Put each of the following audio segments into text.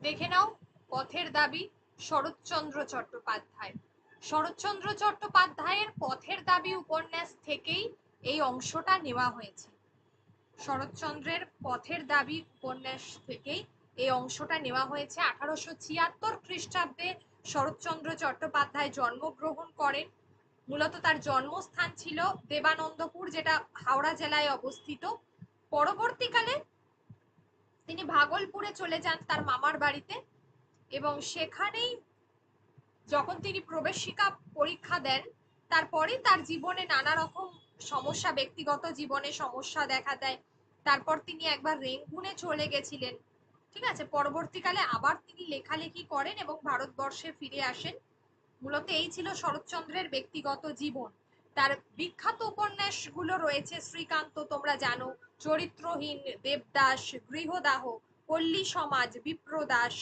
দেখে নাও পথের দাবি, শরৎচন্দ্র চট্টোপাধ্যায়। শরৎচন্দ্র চট্টোপাধ্যায়ের পথের দাবি উপন্যাস থেকেই এই অংশটা নেওয়া হয়েছে। শরৎচন্দ্রের পথের দাবি উপন্যাস থেকেই এই অংশটা নেওয়া হয়েছে। 1876 খ্রিস্টাব্দে শরৎচন্দ্র চট্টোপাধ্যায় জন্মগ্রহণ করেন। মূলত তার জন্মস্থান ছিল দেবানন্দপুর, যেটা হাওড়া জেলায় অবস্থিত। পরবর্তীকালে তিনি ভাগলপুরে চলে যান তার মামার বাড়িতে, এবং সেখানেই যখন তিনি প্রবেশিকা পরীক্ষা দেন, তারপরে তার জীবনে নানা রকম সমস্যা, ব্যক্তিগত জীবনে সমস্যা দেখা দেয়। তারপর তিনি একবার রেঙ্গুনে চলে গেছিলেন। ঠিক আছে, পরবর্তীকালে আবার তিনি লেখালেখি করেন এবং ভারতবর্ষে ফিরে আসেন। মূলত এই ছিল শরৎচন্দ্রের ব্যক্তিগত জীবন। তার বিখ্যাত উপন্যাসগুলো রয়েছে শ্রীকান্ত, তোমরা জানো, চরিত্রহীন, দেবদাস, গৃহদাহ, পল্লী সমাজ, বিপ্রদাস,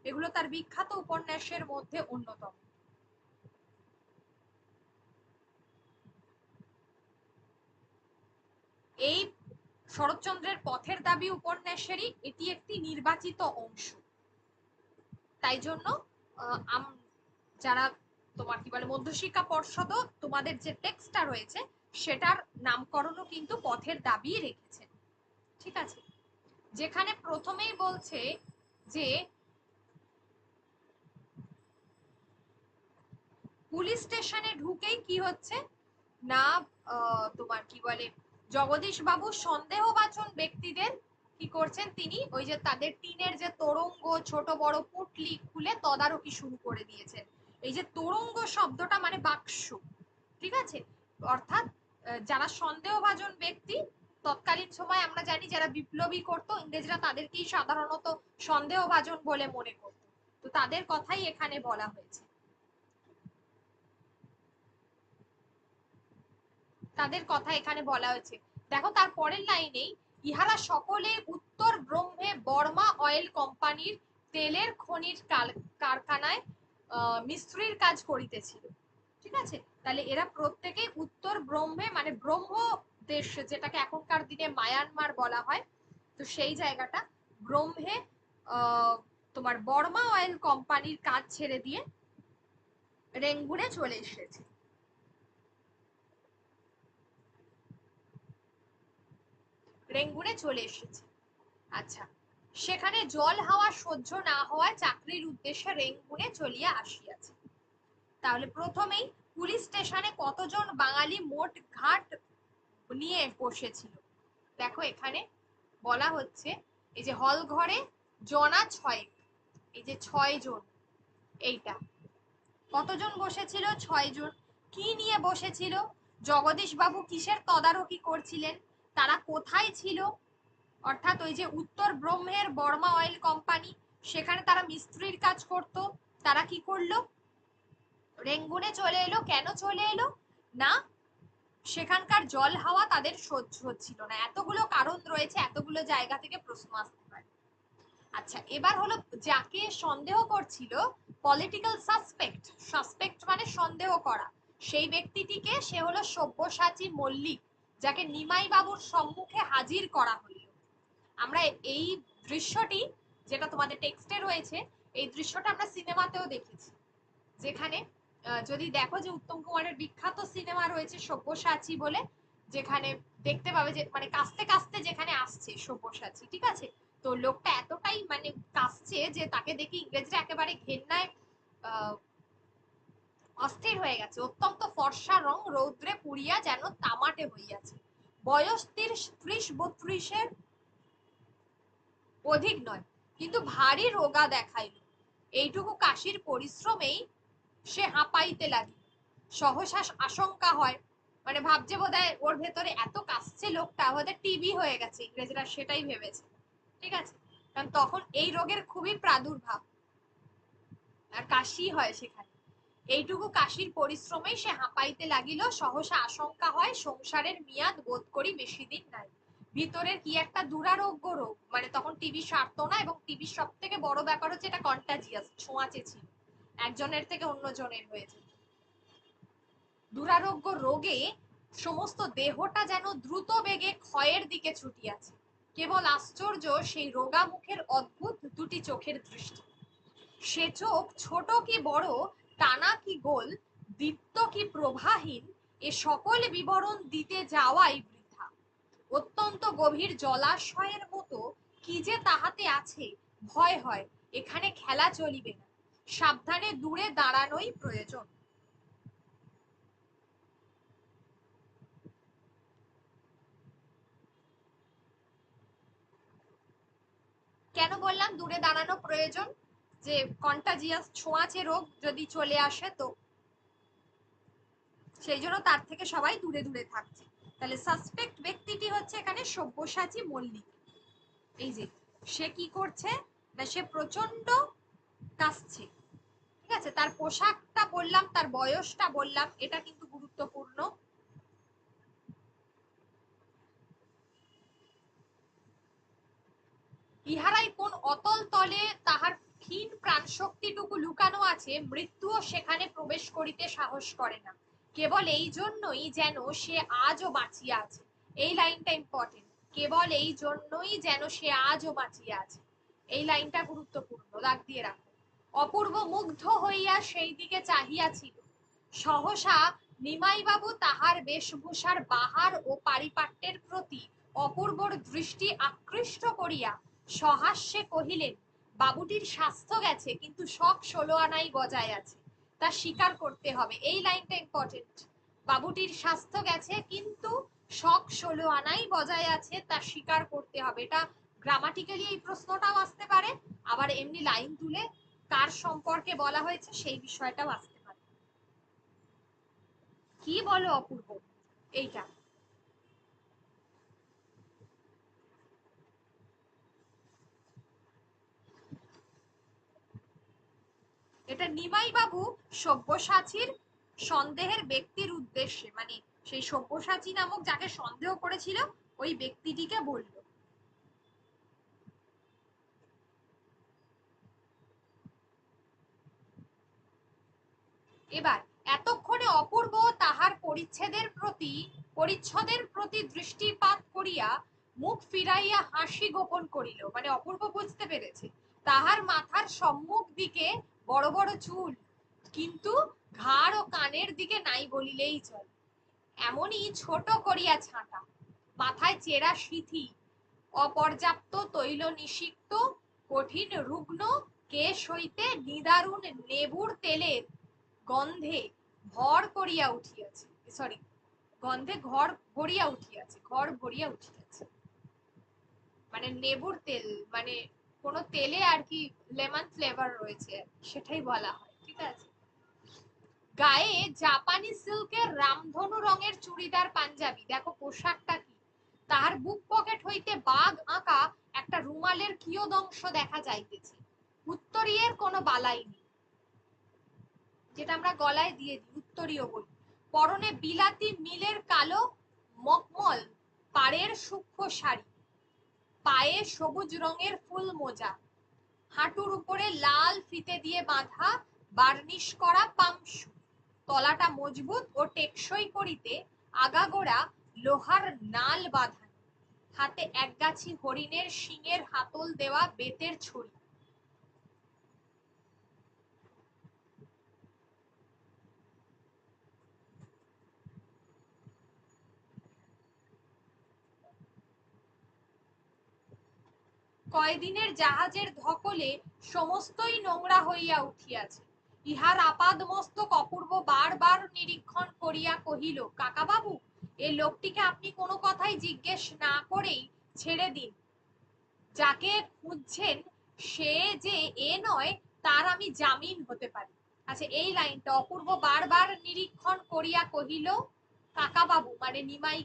এগুলো তার বিখ্যাত উপন্যাসের মধ্যে অন্যতম। এই শরৎচন্দ্রের পথের দাবি উপন্যাসেরই এটি একটি নির্বাচিত অংশ। তাই জন্য যারা তোমার কি বলে মধ্যশিক্ষা পর্ষদ, তোমাদের যে টেক্সটটা রয়েছে সেটার নামকরণও কিন্তু পথের দাবি রেখেছে। ঠিক আছে, যেখানে প্রথমেই বলছে যে পুলিশ স্টেশনে ঢুকেই কি হচ্ছে না, তোমার কি বলে জগদীশ বাবু সন্দেহভাজন ব্যক্তিদের কি করছেন, তিনি ওই যে তাদের টিনের যে তোরঙ্গ, ছোট বড় পুটলি খুলে তদারকি শুরু করে দিয়েছেন। এই যে তোরঙ্গ শব্দটা মানে বাক্স, ঠিক আছে, অর্থাৎ যারা সন্দেহভাজন ব্যক্তি, তৎকালীন সময় আমরা জানি যারা বিপ্লবী করতো ইংরেজরা তাদেরকেই সাধারণত সন্দেহভাজন বলে মনে করত। তো তাদের কথাই এখানে বলা হয়েছে, তাদের কথা এখানে বলা হয়েছে। দেখো তার পরের লাইনেই, ইহারা সকলে উত্তর ব্রহ্মে বর্মা অয়েল কোম্পানির তেলের খনির কারখানায় মিস্ত্রির কাজ করিতেছিল। ঠিক আছে, তাহলে এরা প্রত্যেকেই উত্তর ব্রহ্মে, মানে ব্রহ্ম দেশ যেটাকে এখনকার দিনে মায়ানমার বলা হয়, তো সেই জায়গাটা ব্রহ্মে তোমার বর্মা অয়েল কোম্পানির কাজ ছেড়ে দিয়ে রেঙ্গুনে চলে এসেছে। রেঙ্গুনে চলে এসেছে। আচ্ছা, সেখানে জল হাওয়া সহ্য না হওয়ায় চাকরির উদ্দেশ্যে রেঙ্গুনে চলিয়া আসিয়াছে। তাহলে প্রথমেই পুলিশ স্টেশনে কতজন বাঙালি মোট ঘাট নিয়ে বসেছিল, দেখো এখানে বলা হচ্ছে এই যে হল ঘরে জনা 6, এই যে 6 জন, এইটা কতজন বসেছিল, 6 জন। কি নিয়ে বসেছিল, জগদীশ বাবু কিসের তদারকি করছিলেন, তারা কোথায় ছিল, অর্থাৎ ওই যে উত্তর ব্রহ্মের বর্মা অয়েল কোম্পানি, সেখানে তারা মিস্ত্রির কাজ করত। তারা কি করলো, রেঙ্গুনে চলে এলো। কেন চলে এলো না, সেখানকার জল হাওয়া তাদের সহ্য হচ্ছিল না। এতগুলো কারণ রয়েছে, এতগুলো জায়গা থেকে প্রশ্ন আসতে পারে। আচ্ছা, এবার হলো যাকে সন্দেহ করছিল, পলিটিক্যাল সাসপেক্ট, সাসপেক্ট মানে সন্দেহ করা, সেই ব্যক্তিটিকে, সে হলো সব্যসাচী মল্লিক, যাকে নিমাই বাবুর সম্মুখে হাজির করা হলো। আমরা এই দৃশ্যটি, যেটা তোমাদের টেক্সটে রয়েছে, এই দৃশ্যটা আমরা সিনেমাতেও দেখেছি। যেখানে যদি দেখো যে উত্তম কুমারের বিখ্যাত সিনেমা রয়েছে সব্যসাচী বলে, যেখানে দেখতে পাবে যে মানে কাস্তে কাস্তে যেখানে আসছে সব্যসাচী, ঠিক আছে, তো লোকটা এতটাই মানে কাঁচছে যে তাকে দেখে ইংরেজরা একেবারে ঘেন্নায় অস্থির হয়ে গেছে। অত্যন্ত ফর্সা রং, রৌদ্রে পুড়িয়া যেন তামাটে হইয়াছে। বয়স 30-32 অধিক নয়, কিন্তু ভারী রোগা দেখাইল। এইটুকু কাশির পরিশ্রমেই সে হাঁপাইতে লাগিল। সহসা আশঙ্কা হয়, মানে ভাবছে বোধহয় ওর ভেতরে এত কাশছে লোকটা, বোধহয় টিবি হয়ে গেছে, ইংরেজরা সেটাই ভেবেছে। ঠিক আছে, কারণ তখন এই রোগের খুবই প্রাদুর্ভাব, আর কাশি হয় সেখানে। এইটুকু কাশির পরিশ্রমেই সে হাঁপাইতে লাগিল। সহসা আশঙ্কা হয় সংসারের মেয়াদ বোধ করি বেশি দিন নাই। ভিতরের কি একটা দুরারোগ্য রোগ, মানে তখন টিবি সারতো না, এবং টিবির সব থেকে বড় ব্যাপার হচ্ছে এটা কন্টাজিয়াস, ছোঁয়াচে ছিল, একজনের থেকে অন্য জনের হয়েছে। দুরারোগ্য রোগে সমস্ত দেহটা যেন দ্রুত বেগে ক্ষয়ের দিকে ছুটিয়াছে। কেবল আশ্চর্য সেই রোগা মুখের অদ্ভুত দুটি চোখের দৃষ্টি। সে চোখ ছোট কি বড়, টানা কি গোল, দীপ্ত কি প্রভাহীন, এ সকল বিবরণ দিতে যাওয়াই বৃথা। অত্যন্ত গভীর জলাশয়ের মতো কি যে তাহাতে আছে, ভয় হয় এখানে খেলা চলিবে না, সাবধানে দূরে দাঁড়ানোই প্রয়োজন। কেন বললাম দূরে দাঁড়ানো প্রয়োজন? যে কন্টাজিয়াস ছোঁয়াচে রোগ যদি চলে আসে তো সেই জন্য তার থেকে সবাই দূরে দূরে থাকছে। তাহলে সাসপেক্ট ব্যক্তিটি হচ্ছে এখানে সব্যসাচী মল্লিক। এই যে সে কি করছে না, সে প্রচন্ড কাশছে। ঠিক আছে, তার পোশাকটা বললাম, তার বয়সটা বললাম, এটা কিন্তু গুরুত্বপূর্ণ। ইহারাই কোন অতল তলে তাহার ক্ষীণ প্রাণ শক্তিটুকু লুকানো আছে, মৃত্যুও সেখানে প্রবেশ করিতে সাহস করে না, কেবল এই জন্যই যেন সে আজও বাঁচিয়া আছে। এই লাইনটা ইম্পর্টেন্ট, কেবল এই জন্যই যেন সে আজও বাঁচিয়া আছে। এই লাইনটা গুরুত্বপূর্ণ, দাগ দিয়ে রাখো। অপূর্ব মুগ্ধ হইয়া সেই দিকে চাহিয়াছিল। সহসা নিমাইবাবু তাহার বেশভূষার বাহার ও পারিপাট্যের প্রতি অপূর্বর দৃষ্টি আকৃষ্ট করিয়া সহাস্যে কহিলেন, বাবুটির স্বাস্থ্য গেছে কিন্তু শখ 16 আনাই বজায় আছে, তা স্বীকার করতে হবে। এই লাইনটা ইম্পর্টেন্ট। বাবুটির স্বাস্থ্য গেছে কিন্তু শখ 16 আনাই বজায় আছে, তা স্বীকার করতে হবে। এটা গ্রামাটিক্যালি এই প্রশ্নটাও আসতে পারে, আবার এমনি লাইন তুলে কার সম্পর্কে বলা হয়েছে সেই বিষয়টাও আসতে পারে। কি বলো অপূর্ব? এইটা এটা নিমাই বাবু সব্যসাচীর সন্দেহের ব্যক্তির উদ্দেশ্যে, মানে সেই সব্যসাচী নামক যাকে সন্দেহ করেছিল ওই ব্যক্তিটিকে বলল। এবার এতক্ষণে অপূর্ব তাহার পরিচ্ছদের প্রতি দৃষ্টিপাত করিয়া মুখ ফিরাইয়া হাসি গোপন করিল। মানে অপূর্ব বুঝতে পেরেছে তাহার মাথার সম্মুখ দিকে বড় বড় চুল, কিন্তু ঘাড় ও কানের দিকে নাই বলিলেই চলে। এমনই ছোট করিয়া ছাঁটা, মাথায় চেরা সিথি, অপর্যাপ্ত তৈল নিষিক্ত কঠিন রুগ্ন কেশ হইতে নিদারুণ নেবুর তেলের গন্ধে ভর করিয়া উঠিয়াছে। সরি, গন্ধে ঘর ভরিয়া উঠিয়াছে, ঘর ভরিয়া উঠিয়াছে। মানে নেবুর তেল, মানে কোন তেলে আর কি লেমন ফ্লেভার রয়েছে সেটাই বলা হয়। ঠিক আছে। গায়ে জাপানি সিল্কের রামধনু রঙের চুড়িদার পাঞ্জাবি, দেখো পোশাকটা কি, তাহার বুক পকেট হইতে বাঘ আঁকা একটা রুমালের কিয়দংশ দেখা যাইতেছে। উত্তরীয়ের কোনো বালাই নেই, যেটা আমরা গলায় দিয়ে দিই উত্তরীয় বলি। পরনে বিলাতি মিলের কালো মকমল পাড়ের সূক্ষ্ম শাড়ি, পায়ে সবুজ রঙের ফুল মোজা, হাঁটুর উপরে লাল ফিতে দিয়ে বাঁধা বার্নিশ করা পামশু, তলাটা মজবুত ও টেকসই করিতে আগাগোড়া লোহার নাল বাঁধানো, হাতে একগাছি হরিণের শিঙের হাতল দেওয়া বেতের ছড়ি। কয়দিনের জাহাজের ধকলে সমস্তই নোংরা হইয়া উঠিয়াছে। ইহার আপাদ মস্তক অপূর্ব বারবার নিরীক্ষণ করিয়া কহিল, কাকা বাবু, এ লোকটিকে আপনি কোনো কথাই জিজ্ঞেস না করেই ছেড়ে দিন। যাকে খুঁজছেন সে যে এ নয় তার আমি জামিন হতে পারি। আচ্ছা, এই লাইনটা অপূর্ব বারবার নিরীক্ষণ করিয়া কহিল, কাকা বাবু মানে নিমাই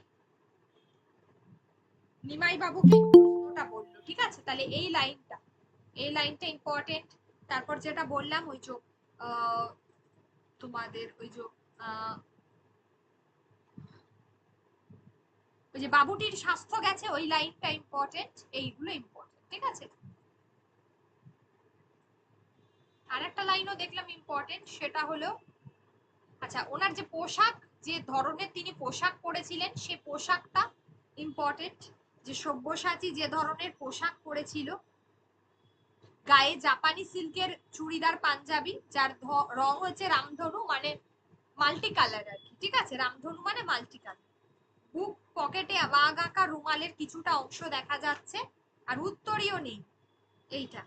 বাবুকে প্রশ্নটা বললো। ঠিক আছে, তাহলে এই লাইনটা ইম্পর্টেন্ট। তারপর যেটা বললাম ওই যে তোমাদের ওই যে বাবুটির স্বাস্থ্য গেছে, ওই লাইনটা ইম্পর্টেন্ট, এইগুলো ইম্পর্টেন্ট। ঠিক আছে, আর একটা লাইনও দেখলাম ইম্পর্টেন্ট, সেটা হলো আচ্ছা ওনার যে পোশাক, যে ধরনের তিনি পোশাক পরেছিলেন সে পোশাকটা ইম্পর্টেন্ট, যে সব্যসাচী যে ধরনের পোশাক পরেছিল। গায়ে জাপানি সিল্কের চুড়িদার পাঞ্জাবি, যার রং হচ্ছে রামধনু, মানে মাল্টি কালার আর কি, ঠিক আছে, রামধনু মানে মাল্টি কালার। বুক পকেটে বাঘ আঁকা রুমালের কিছুটা অংশ দেখা যাচ্ছে, আর উত্তরীয় নেই। এইটা।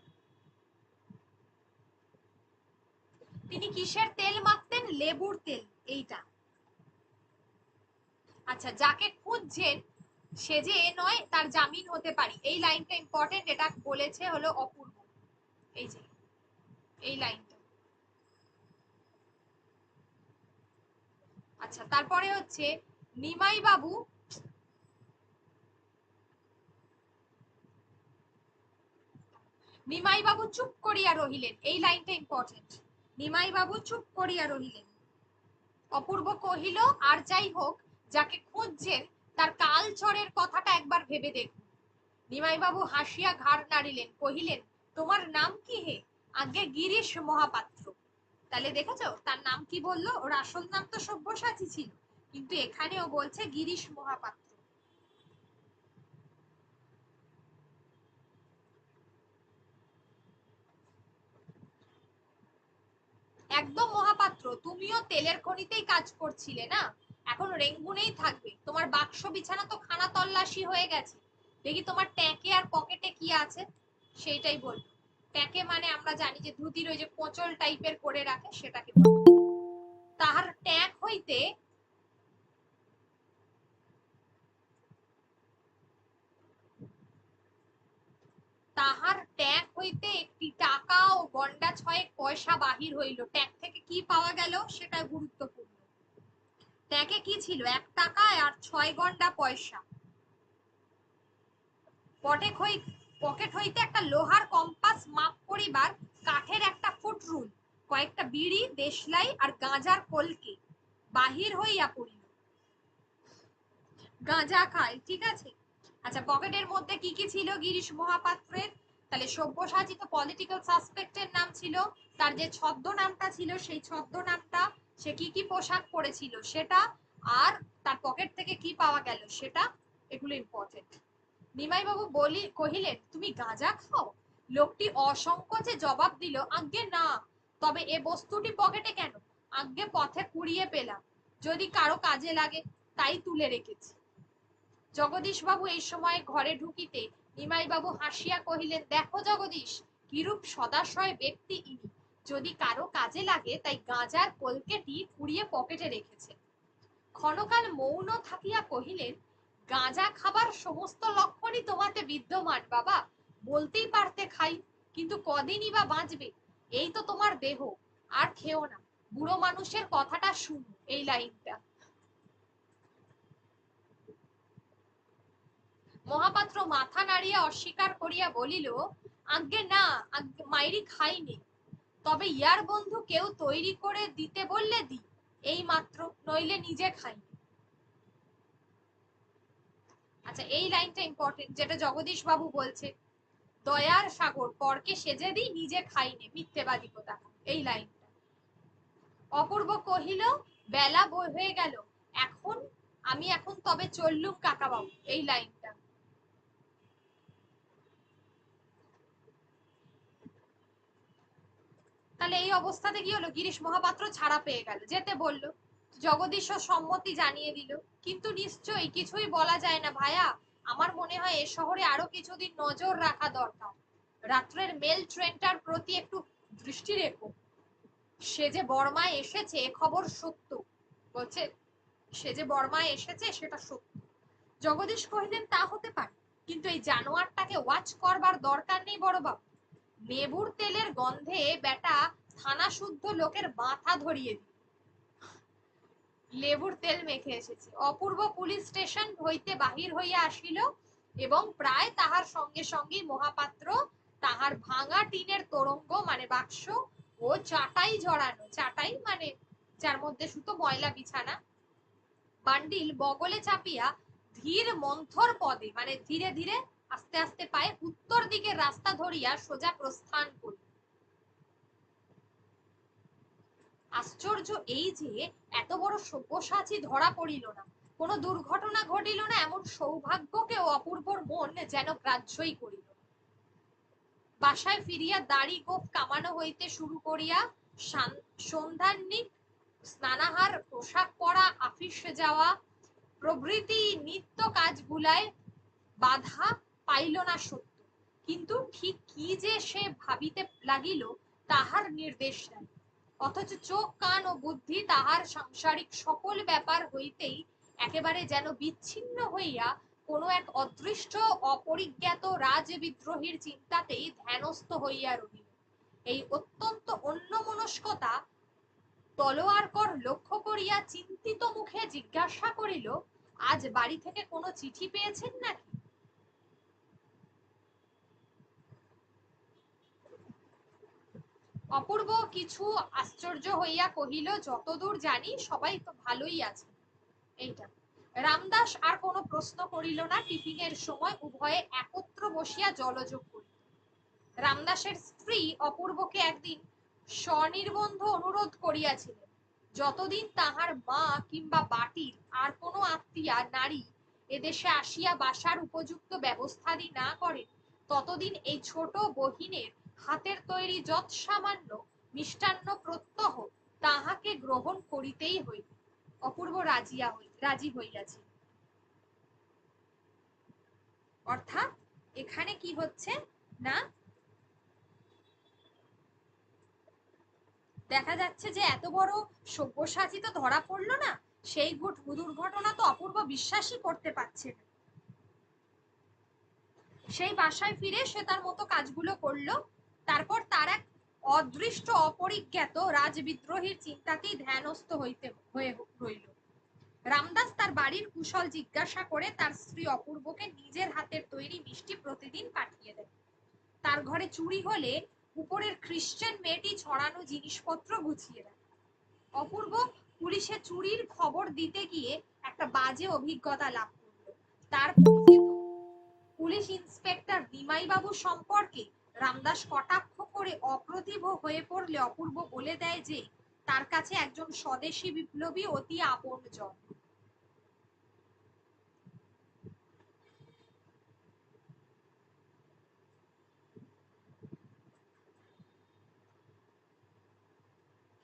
তিনি কিসের তেল মাখতেন? লেবুর তেল। এইটা। আচ্ছা, যাকে খুঁজছেন সে যে এ নয় তার জামিন হতে পারি, এই লাইনটা ইম্পর্টেন্ট, এটা বলেছে হলো অপূর্ব। এই যে এই লাইনটা। আচ্ছা, তারপরে হচ্ছে নিমাই বাবু নিমাই বাবু চুপ করিয়া রহিলেন, এই লাইনটা ইম্পর্টেন্ট। নিমাই বাবু চুপ করিয়া রহিলেন। অপূর্ব কহিল, আর যাই হোক, যাকে খুঁজছেন তার কালচরের কথাটা একবার ভেবে দেখুন। নিমাই বাবু হাসিয়া ঘাড় নাড়িলেন, কহিলেন, তোমার নাম কি হে? আগে গিরিশ মহাপাত্র। তাহলে দেখেছো তার নাম কি বললো? ওর আসল নাম তো সব্যসাচী ছিল, কিন্তু এখানেও বলছে গিরিশ মহাপাত্র। একদম মহাপাত্র, তুমিও তেলের খনিতেই কাজ করছিলে না, এখন রেঙ্গুনেই থাকবে। তোমার বাক্স বিছানা তো খানা তল্লাশি হয়ে গেছে, দেখি তোমার ট্যাঁকে আর পকেটে কি আছে সেইটাই বলবো। ট্যাঁকে মানে আমরা জানি যে ধুতির ওই যে কোঁচল টাইপের করে রাখে, সেটাকে বলবো। তাহার ট্যাঁক হইতে তাহার ট্যাঁক হইতে একটি টাকা ও গন্ডা ছয়েক পয়সা বাহির হইল। ট্যাঁক থেকে কি পাওয়া গেল সেটা গুরুত্বপূর্ণ। ট্যাঁকে কি ছিল? 1 টাকা আর 6 গন্ডা পয়সা। পকেট হইতে একটা লোহার কম্পাস, মাপ করিবার কাঠের একটা ফুট রুল, কয়েকটা বিড়ি, দেশলাই আর গাঁজার কলকে বাহির হইয়া পড়িল। গাঁজা খায়, ঠিক আছে। আচ্ছা, পকেটের মধ্যে কি কি ছিল গিরিশ মহাপাত্রের? তাহলে সব্যসাচী তো পলিটিক্যাল সাসপেক্টের নাম ছিল, তার যে ছদ্মনামটা ছিল সেই ছদ্মনামটা, সে কি কি পোশাক পরেছিল সেটা, আর তার পকেট থেকে কি পাওয়া গেল সেটা, এগুলো ইম্পর্টেন্ট। নিমাই বাবু কহিলেন, তুমি গাঁজা খাও? লোকটি অসংকোচে জবাব দিল, আজ্ঞে না, তবে এ বস্তুটি পকেটে কেন? আজ্ঞে পথে কুড়িয়ে পেলাম, যদি কারো কাজে লাগে তাই তুলে রেখেছি। জগদীশ বাবু এই সময় ঘরে ঢুকিতে নিমাই বাবু হাসিয়া কহিলেন, দেখো জগদীশ, কিরূপ সদাশয় ব্যক্তি ইনি, যদি কারো কাজে লাগে তাই গাঁজার কলকেটি কুড়িয়ে পকেটে রেখেছে। ক্ষণকাল মৌন থাকিয়া কহিলেন, গাঁজা খাবার সমস্ত লক্ষণই তোমাতে বিদ্যমান বাবা, বলতেই পারতে খাই, কিন্তু কদিনই বা বাঁচবে, এই তো তোমার দেহ, আর খেও না, বুড়ো মানুষের কথাটা শুনো। এই লাইনটা। মহাপাত্র মাথা নাড়িয়া অস্বীকার করিয়া বলিল, আজ্ঞে না, আজ্ঞে মাইরি খাইনি, তবে ইয়ার বন্ধু কেউ তৈরি করে দিতে বললে দি, এই মাত্র, নইলে নিজে খাইনি। আচ্ছা, এই লাইনটা ইম্পর্টেন্ট, যেটা জগদীশ বাবু বলছে, দয়ার সাগর, পরকে সেজে দিই, নিজে খাইনি, মিথ্যেবাদী কোথাকার। এই লাইনটা। অপূর্ব কহিল, বেলা হয়ে গেল, এখন এখন তবে চললুম কাকাবাবু। এই লাইনটা। তাহলে এই অবস্থাতে কি হলো? গিরিশ মহাপাত্র ছাড়া পেয়ে গেল, যেতে বলল, জগদীশও সম্মতি জানিয়ে দিল। কিন্তু নিশ্চয়ই কিছুই বলা যায় না ভায়া, আমার মনে হয় এ শহরে আরো কিছুদিন নজর রাখা দরকার। রাত্রের মেল ট্রেনটার প্রতি একটু দৃষ্টি রেখো। সে যে বর্মায় এসেছে এ খবর সত্য, বলছে সে যে বর্মায় এসেছে সেটা সত্য। জগদীশ কহিলেন, তা হতে পারে, কিন্তু এই জানোয়ারটাকে ওয়াচ করবার দরকার নেই বড়বাবু। লেবুর তেলের গন্ধে বেটা থানা শুদ্ধ লোকের মাথা ধরিয়ে দিল। লেবুর তেল মেখে এসেছে। অপূর্ব পুলিশ স্টেশন হইতে বাহির হইয়া আসিল, এবং প্রায় তাহার সঙ্গে সঙ্গেই মহাপাত্র তাহার ভাঙা টিনের তোরঙ্গ মানে বাক্স ও চাটাই জড়ানো, চাটাই মানে যার মধ্যে শুধু ময়লা বিছানা, বান্ডিল বগলে চাপিয়া ধীর মন্থর পদে মানে ধীরে ধীরে আস্তে আস্তে পায়ে উত্তর দিকের রাস্তা ধরিয়া সোজা প্রস্থান করিল। আশ্চর্য এই যে এত বড় সব্যসাচী ধরা পড়িল না, কোনো দুর্ঘটনা ঘটিল না, এমন সৌভাগ্যকেও অপূর্বর মন যেন গ্রাহ্যই করিল। বাসায় ফিরিয়া দাড়ি গোঁফ কামানো হইতে শুরু করিয়া সন্ধ্যান্নিক স্নানাহার, পোশাক পরা, আফিসে যাওয়া প্রভৃতি নিত্য কাজগুলায় বাধা পাইল না সত্য, কিন্তু ঠিক কি যে সে ভাবিতে লাগিল তাহার নির্দেশ নাই। অথচ চোখ কান ও বুদ্ধি তাহার সাংসারিক সকল ব্যাপার হইতেই একেবারে যেন বিচ্ছিন্ন হইয়া কোনো এক অদৃষ্ট অপরিজ্ঞাত রাজবিদ্রোহীর চিন্তাতেই ধ্যানস্থ হইয়া রহিল। এই অত্যন্ত অন্যমনস্কতা তলোয়ারকর লক্ষ্য করিয়া চিন্তিত মুখে জিজ্ঞাসা করিল, আজ বাড়ি থেকে কোনো চিঠি পেয়েছেন নাকি? অপূর্ব কিছু আশ্চর্য হইয়া কহিল, যতদূর জানি সবাই তো ভালোই আছে। এইটা রামদাস আর কোনো প্রশ্ন করিল না। টিফিনের সময় উভয়ে একত্র বসিয়া জলযোগ করিল। রামদাসের স্ত্রী অপূর্বকে একদিন স্বনির্বন্ধ অনুরোধ করিয়াছিলেন, যতদিন তাহার মা কিংবা বাটির আর কোনো আত্মীয়া নারী এদেশে আসিয়া বাসার উপযুক্ত ব্যবস্থাদি না করেন, ততদিন এই ছোট বহিনের হাতের তৈরি যৎ সামান্য মিষ্টান্ন প্রত্যহ তাহাকে গ্রহণ করিতেই হইবে। অপূর্ব রাজি হইয়াছে। অর্থাৎ এখানে কি হচ্ছে না, দেখা যাচ্ছে যে এত বড় সব্যসাচী তো ধরা পড়লো না, সেই দুর্ঘটনা তো অপূর্ব বিশ্বাসই করতে পারছে না। সেই বাসায় ফিরে সে তার মতো কাজগুলো করলো। তারপর তার এক অদৃষ্ট অপরিজ্ঞাত রাজবিদ্রোহীর চিন্তাতেই ধ্যানস্থ হয়ে রইল। রামদাস তার বাড়ির কুশল জিজ্ঞাসা করে তার স্ত্রী অপূর্বকে নিজের হাতের তৈরি মিষ্টি প্রতিদিন পাঠিয়ে দেয়। তার ঘরে চুরি হলে উপরের খ্রিশ্চান মেয়েটি ছড়ানো জিনিসপত্র গুছিয়ে রাখে। অপূর্ব পুলিশে চুরির খবর দিতে গিয়ে একটা বাজে অভিজ্ঞতা লাভ করল। তার পরিচিত পুলিশ ইন্সপেক্টর নিমাই বাবু সম্পর্কে রামদাস কটাক্ষ করে অপ্রতিভ হয়ে পড়লে অপূর্ব বলে দেয় যে তার কাছে একজন স্বদেশী বিপ্লবী অতি আপনজন।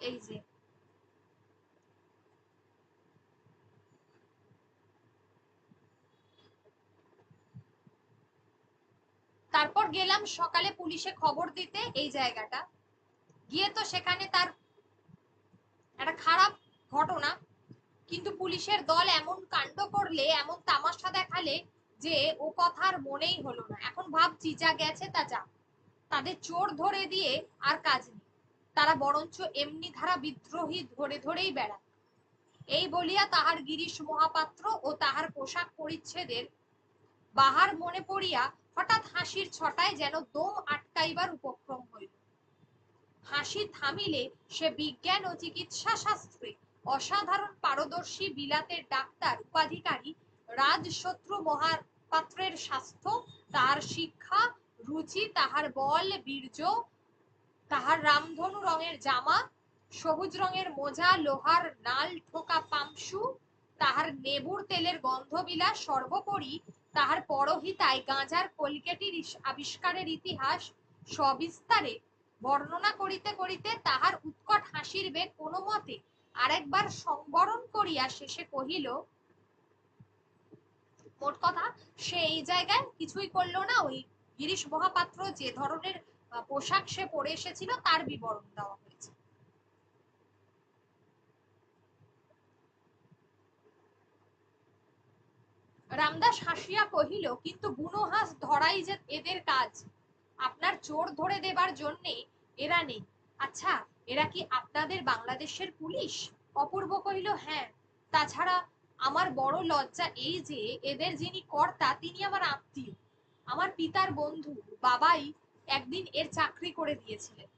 এই যে তারপর গেলাম সকালে পুলিশে খবর দিতে এই জায়গাটা গিয়ে, তো সেখানে তার একটা খারাপ ঘটনা, কিন্তু পুলিশের দল এমন কাণ্ড করলে, এমন তামাশা দেখালে যে ও কথার মনেই হলো না। এখন ভাবছি যা গেছে তা যা, তাদের চোর ধরে দিয়ে আর কাজ নেই, তারা বরঞ্চ এমনি ধারা বিদ্রোহী ধরে ধরেই বেড়ায়। এই বলিয়া তাহার গিরিশ মহাপাত্র ও তাহার পোশাক পরিচ্ছেদের বাহার মনে পড়িয়া হঠাৎ হাসির ছটায় যেন দম আটকাইবার উপক্রম হইল। হাসি থামিলে সে বিজ্ঞান ও চিকিৎসা শাস্ত্রে অসাধারণ পারদর্শী বিলাতের ডাক্তার উপাধিকারী রাজশত্রু মহাপাত্রের স্বাস্থ্য, তাহার শিক্ষা, রুচি, তাহার বল বীর্য, তাহার রামধনু রঙের জামা, সবুজ রঙের মোজা, লোহার নাল ঠোকা পামসু, তাহার নেবুর তেলের গন্ধবিলাস, সর্বোপরি তাহার পরহিতায় গাঁজার কলকেটির আবিষ্কারের ইতিহাস সবিস্তারে বর্ণনা করিতে করিতে তাহার উৎকট হাসির বেগ কোনো মতে আরেকবার সংবরণ করিয়া শেষে কহিল, মোট কথা সে এই জায়গায় কিছুই করলো না, ওই গিরিশ মহাপাত্র যে ধরনের পোশাক সে পরে এসেছিল তার বিবরণ দেওয়া হয়েছে। রামদাস হাসিয়া কহিল, কিন্তু বুনোহাঁস ধরাই যে এদের কাজ, আপনার চোর ধরে দেবার জন্যে এরা নেই। আচ্ছা, এরা কি আপনাদের বাংলাদেশের পুলিশ? অপূর্ব কহিল, হ্যাঁ। তাছাড়া আমার বড় লজ্জা এই যে এদের যিনি কর্তা তিনি আমার আত্মীয়, আমার পিতার বন্ধু, বাবাই একদিন এর চাকরি করে দিয়েছিলেন।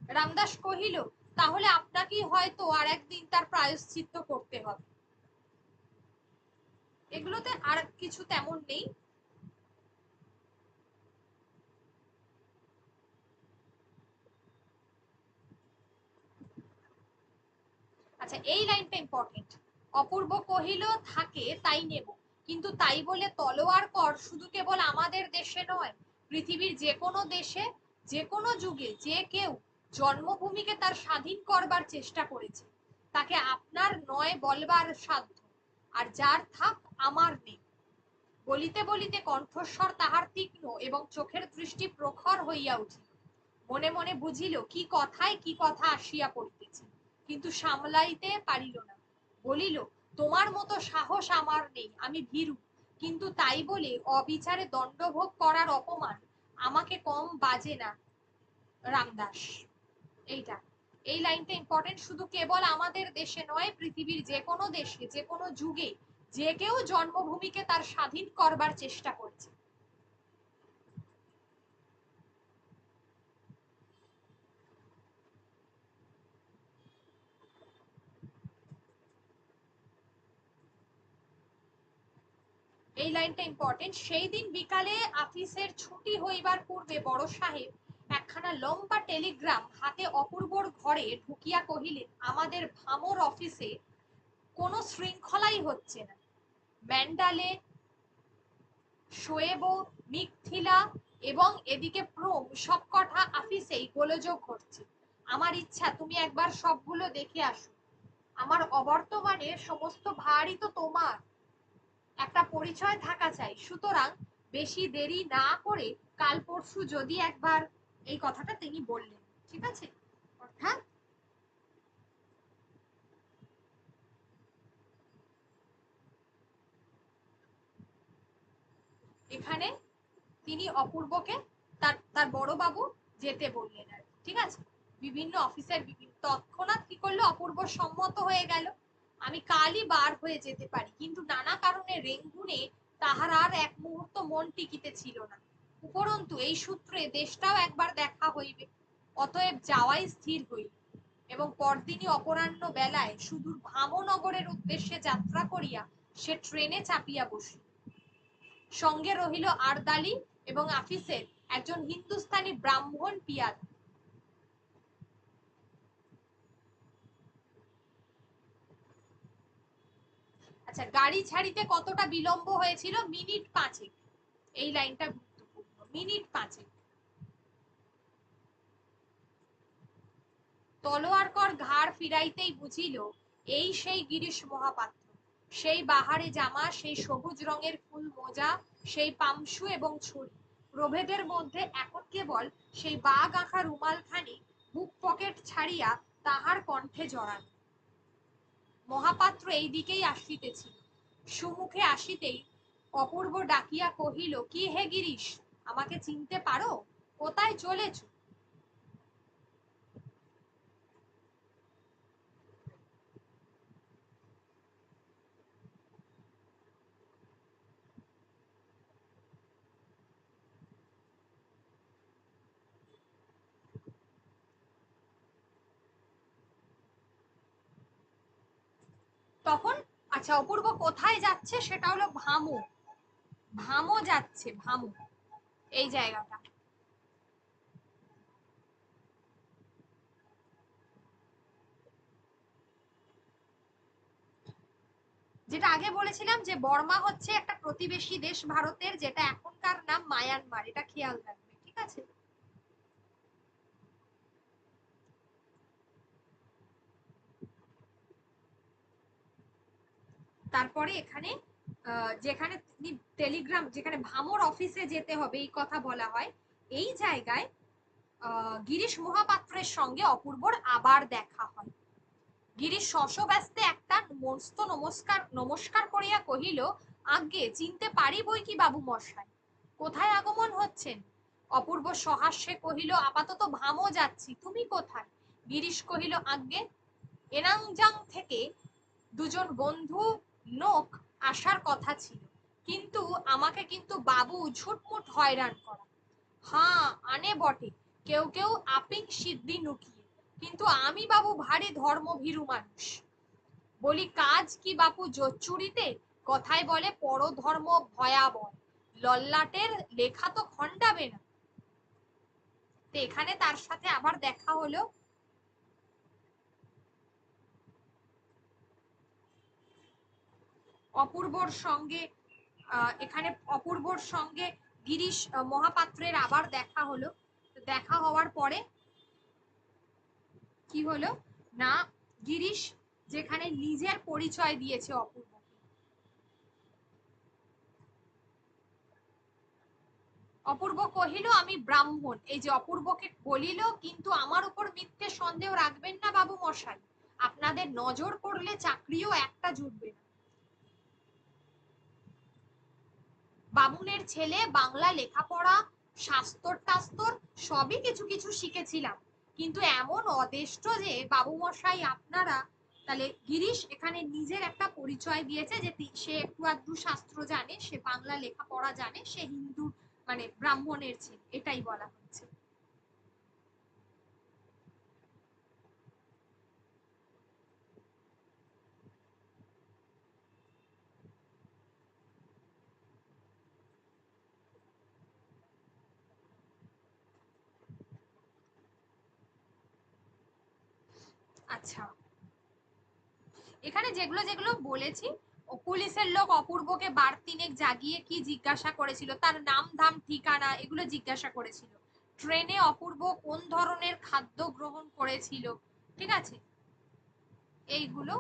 রামদাস কহিল, তাহলে আপনাকেই হয়তো আর একদিন তার প্রায়শ্চিত্ত করতে হবে। এগুলোতে আর কিছু তেমন নেই। আচ্ছা, এই লাইনটা ইম্পর্টেন্ট। অপূর্ব কহিল, থাকে তাই নেব, কিন্তু তাই বলে তলোয়ার কর শুধু কেবল আমাদের দেশে নয়, পৃথিবীর যে কোনো দেশে যে কোনো যুগে যে কেউ জন্মভূমিকে তার স্বাধীন করবার চেষ্টা করেছে, তাকে আপনার নয় বলবার সাধ্য, আর যার থাক আমার নেই। বলিতে বলিতে কণ্ঠস্বর তাহার তীক্ষ্ণ এবং চোখের দৃষ্টি প্রখর হইয়া উঠিল। মনে মনে বুঝিল কি কথায় কি কথা আসিয়া পড়িতেছে, কিন্তু সামলাইতে পারিল না। বলিল, তোমার মতো সাহস আমার নেই, আমি ভীরু, কিন্তু তাই বলে অবিচারে দণ্ডভোগ করার অপমান আমাকে কম বাজে না। রামদাস, এইটা এই লাইনটা ইম্পর্টেন্ট। শুধু কেবল আমাদের দেশে নয়, পৃথিবীর যে কোনো দেশে যে কোনো যুগে যে কেউ জন্মভূমিকে তার স্বাধীন করবার চেষ্টা করছে। এই লাইনটা ইম্পর্টেন্ট। সেই দিন বিকালে আফিসের ছুটি হইবার পূর্বে বড় সাহেব একখানা লম্বা টেলিগ্রাম হাতে অপূর্বর ঘরে ঢুকিয়া কহিলেন, আমাদের ভামর অফিসে কোনো শৃঙ্খলাই হচ্ছে না। ম্যান্ডালে, শোয়েব, মিথিলা এবং এদিকে প্রোম সবকটা আফিসেই গোলযোগ ঘটছে। আমার ইচ্ছা তুমি একবার সবগুলো দেখে আসো। আমার অবর্তমানে সমস্ত ভারই তো তোমার, একটা পরিচয় থাকা চাই। সুতরাং বেশি দেরি না করে কাল পরশু যদি একবার, এই কথাটা তিনি বললেন, ঠিক আছে? অর্থাৎ এখানে তিনি অপূর্বকে তার তার বড় বাবু যেতে বললেন আর, ঠিক আছে? বিভিন্ন অফিসের বিভিন্ন, তৎক্ষণাৎ কি করলো, অপূর্ব সম্মত হয়ে গেল। আমি কালই বার হয়ে যেতে পারি, কিন্তু নানা কারণে রেঙ্গুনে তাহার আর এক মুহূর্ত মন টিকিতে ছিল না। উপরন্তু এই সূত্রে দেশটাও একবার দেখা হইবে, অতএব যাওয়াই স্থির হইল। এবং পরদিনই অপরাহ্ন বেলায় সুদূর ভামনগরের উদ্দেশ্যে যাত্রা করিয়া সে ট্রেনে চাপিয়া বসিল। সঙ্গে রহিল আরদালি এবং আফিসের একজন হিন্দুস্তানি ব্রাহ্মণ পিয়াদ। আচ্ছা, গাড়ি ছাড়িতে কতটা বিলম্ব হয়েছিল? মিনিট পাঁচেক। এই লাইনটা গুরুত্বপূর্ণ, মিনিট পাঁচেক। তলোয়ারকর ঘাড় ফিরাইতেই বুঝিল এই সেই গিরিশ মহাপাত্র। সেই বাহারে জামা, সেই সবুজ রঙের ফুল মোজা, সেই পামসু এবং ছড়ি প্রভেদের মধ্যে এখন কেবল সেই বাঘ আঁকা রুমালখানি বুক পকেট ছাড়িয়া তাহার কণ্ঠে জড়ান। মহাপাত্র এই দিকেই আসিতেছিল। সুমুখে আসিতেই অপূর্ব ডাকিয়া কহিল, কি হে গিরিশ, আমাকে চিনতে পারো? কোথায় চলেছ? তখন আচ্ছা, অপূর্ব কোথায় যাচ্ছে সেটা হলো ভামু। ভামো যাচ্ছে, ভামু এই জায়গাটা। যেটা আগে বলেছিলাম যে বর্মা হচ্ছে একটা প্রতিবেশী দেশ ভারতের, যেটা এখনকার নাম মায়ানমার, এটা খেয়াল রাখবে, ঠিক আছে? তারপরে এখানে যেখানে তিনি টেলিগ্রাম, যেখানে ভামর অফিসে যেতে হবে এই কথা বলা হয়, এই জায়গায় গিরিশ মহাপাত্রের সঙ্গে অপূর্বর আবার দেখা হয়। গিরিশ শশব্যস্তে একটা মস্ত নমস্কার নমস্কার করিয়া কহিল, আজ্ঞে চিনতে পারি বই কি বাবু মশাই, কোথায় আগমন হচ্ছেন? অপূর্ব সহাস্যে কহিল, আপাতত ভামো যাচ্ছি, তুমি কোথায়? গিরিশ কহিল, আজ্ঞে এনাংজাং থেকে দুজন বন্ধু নোক আসার কথা ছিল, কিন্তু আমাকে কিন্তু বাবু ঝুটমুট হয়রান করা। হ্যাঁ আনে বটে, কেউ কেউ আপিং সিদ্ধি নুকিয়ে, কিন্তু আমি বাবু ভারী ধর্মভীরু মানুষ। বলি, কাজ কি বাপু জোচ্চুরিতে? কথায় বলে পরধর্ম ভয়াবহ, লল্লাটের লেখা তো খণ্ডাবে না। তো এখানে তার সাথে আবার দেখা হলো। অপূর্বর সঙ্গে এখানে অপূর্বর সঙ্গে গিরিশ মহাপাত্রের আবার দেখা হলো। দেখা হওয়ার পরে কি হলো না, গিরিশ যেখানে নিজের পরিচয় দিয়েছে অপূর্ব, অপূর্ব কহিল আমি ব্রাহ্মণ। এই যে অপূর্বকে বলিল, কিন্তু আমার উপর মিথ্যে সন্দেহ রাখবেন না বাবু মশাই, আপনাদের নজর পড়লে চাকরিও একটা জুটবে না। বামুনের ছেলে, বাংলা লেখাপড়া শাস্ত্র টাস্ত্র সবই কিছু কিছু শিখেছিলাম, কিন্তু এমন অদেষ্ট যে বাবু মশাই আপনারা। তাহলে গিরিশ এখানে নিজের একটা পরিচয় দিয়েছে যে সে একটু আধটু শাস্ত্র জানে, সে বাংলা লেখাপড়া জানে, সে হিন্দু মানে ব্রাহ্মণের ছেলে, এটাই বলা হচ্ছে। আচ্ছা, এখানে যেগুলো যেগুলো বলেছি, পুলিশের লোক অপূর্বকে বার তিনেক জাগিয়ে কি জিজ্ঞাসা করেছিল, তার নাম ধাম ঠিকানা এগুলো জিজ্ঞাসা করেছিল। ট্রেনে অপূর্ব কোন ধরনের খাদ্য গ্রহণ করেছিল, ঠিক আছে, এইগুলো।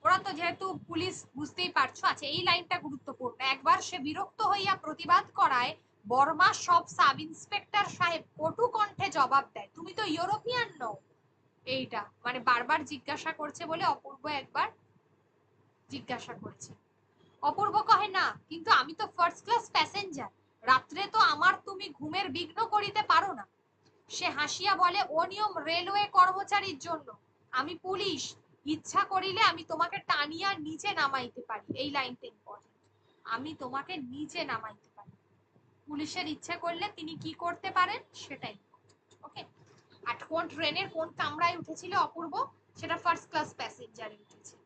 ওরা তো যেহেতু পুলিশ বুঝতেই পারছো। আচ্ছা, এই লাইনটা গুরুত্বপূর্ণ। একবার সে বিরক্ত হইয়া প্রতিবাদ করায় বর্মা সব সাব ইন্সপেক্টর সাহেব কটু কণ্ঠে জবাব দেয়, তুমি তো ইউরোপিয়ান নও। এইটা মানে বারবার জিজ্ঞাসা করছে বলে অপূর্ব একবার জিজ্ঞাসা করছে। অপূর্ব কহে না, কিন্তু আমি তো ফার্স্ট ক্লাস প্যাসেঞ্জার, রাত্রে তো আমার তুমি ঘুমের বিঘ্ন করিতে পারো না। সে হাসিয়া বলে, ও নিয়ম রেলওয়ে কর্মচারীর জন্য, আমি পুলিশ, ইচ্ছা করিলে আমি তোমাকে টানিয়া নিচে নামাইতে পারি। এই লাইনটা ইম্পর্টেন্ট, আমি তোমাকে নিচে নামাইতে পারি। পুলিশের ইচ্ছা করলে তিনি কি করতে পারেন সেটাই। ওকে। আর কোন ট্রেনের কোন কামরায় উঠেছিল অপূর্ব, সেটা ফার্স্ট ক্লাস প্যাসেঞ্জারে উঠেছে।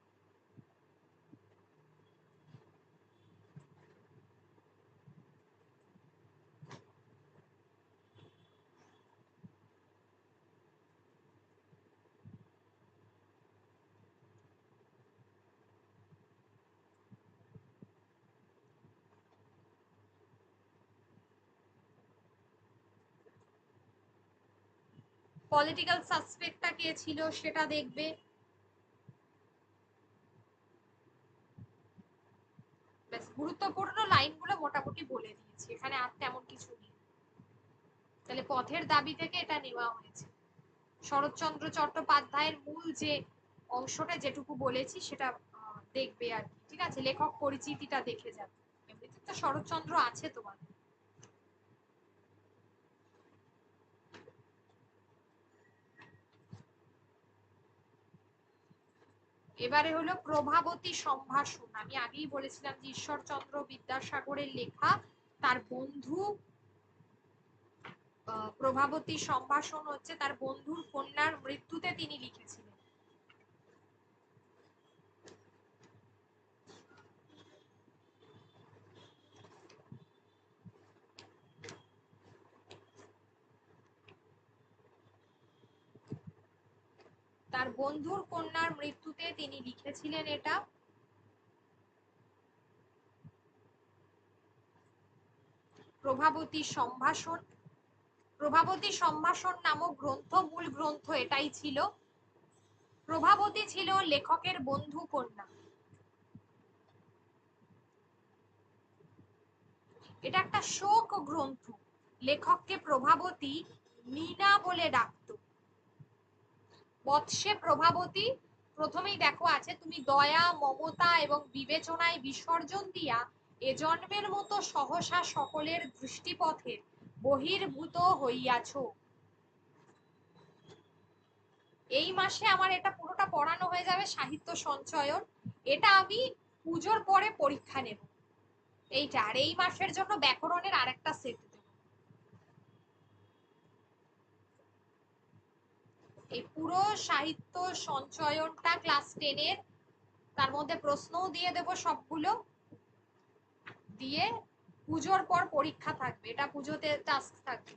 পলিটিক্যাল সাসপেক্টটা কে ছিল সেটা দেখবে। ব্যাস, গুরুত্বপূর্ণ লাইনগুলো মোটামুটি বলে দিয়েছি, এখানে আর তেমন কিছু নেই। তাহলে পথের দাবি থেকে এটা নেওয়া হয়েছে। শরৎচন্দ্র চট্টোপাধ্যায়ের মূল যে অংশটা যেটুকু বলেছি সেটা দেখবে আর কি, ঠিক আছে, লেখক পরিচিতিটা দেখে যাবে। এমনিতে তো শরৎচন্দ্র আছে তোমার। এবারে হলো প্রভাবতী সম্ভাষণ। আমি আগেই বলেছিলাম যে ঈশ্বরচন্দ্র বিদ্যাসাগরের লেখা, তার বন্ধু প্রভাবতী সম্ভাষণ হচ্ছে তার বন্ধুর কন্যার মৃত্যুতে তিনি লিখেছিলেন। তার বন্ধুর কন্যার মৃত্যুতে তিনি লিখেছিলেন এটা। প্রভাবতী সম্ভাষণ, প্রভাবতী সম্ভাষণ নামক গ্রন্থ, মূল গ্রন্থ এটাই ছিল। প্রভাবতী ছিল লেখকের বন্ধু কন্যা। এটা একটা শোক গ্রন্থ। লেখককে প্রভাবতী নীনা বলে ডাকত। বৎসে প্রভাবতী, প্রথমেই দেখো আছে, তুমি দয়া মমতা এবং বিবেচনায় বিসর্জন দিয়া এ জন্মের মতো সহসা সকলের দৃষ্টিপথের বহির্ভূত হইয়াছ। এই মাসে আমার এটা পুরোটা পড়ানো হয়ে যাবে, সাহিত্য সঞ্চয়ন। এটা আমি পুজোর পরে পরীক্ষা নেব এইটা, আর এই মাসের জন্য ব্যাকরণের আরেকটা সেট দেব। এই পুরো সাহিত্য সঞ্চয়নটা ক্লাস 10 এর, তার মধ্যে প্রশ্নও দিয়ে দেব সবগুলো, দিয়ে পুজোর পর পরীক্ষা থাকবে, এটা পুজোতে টাস্ক থাকবে।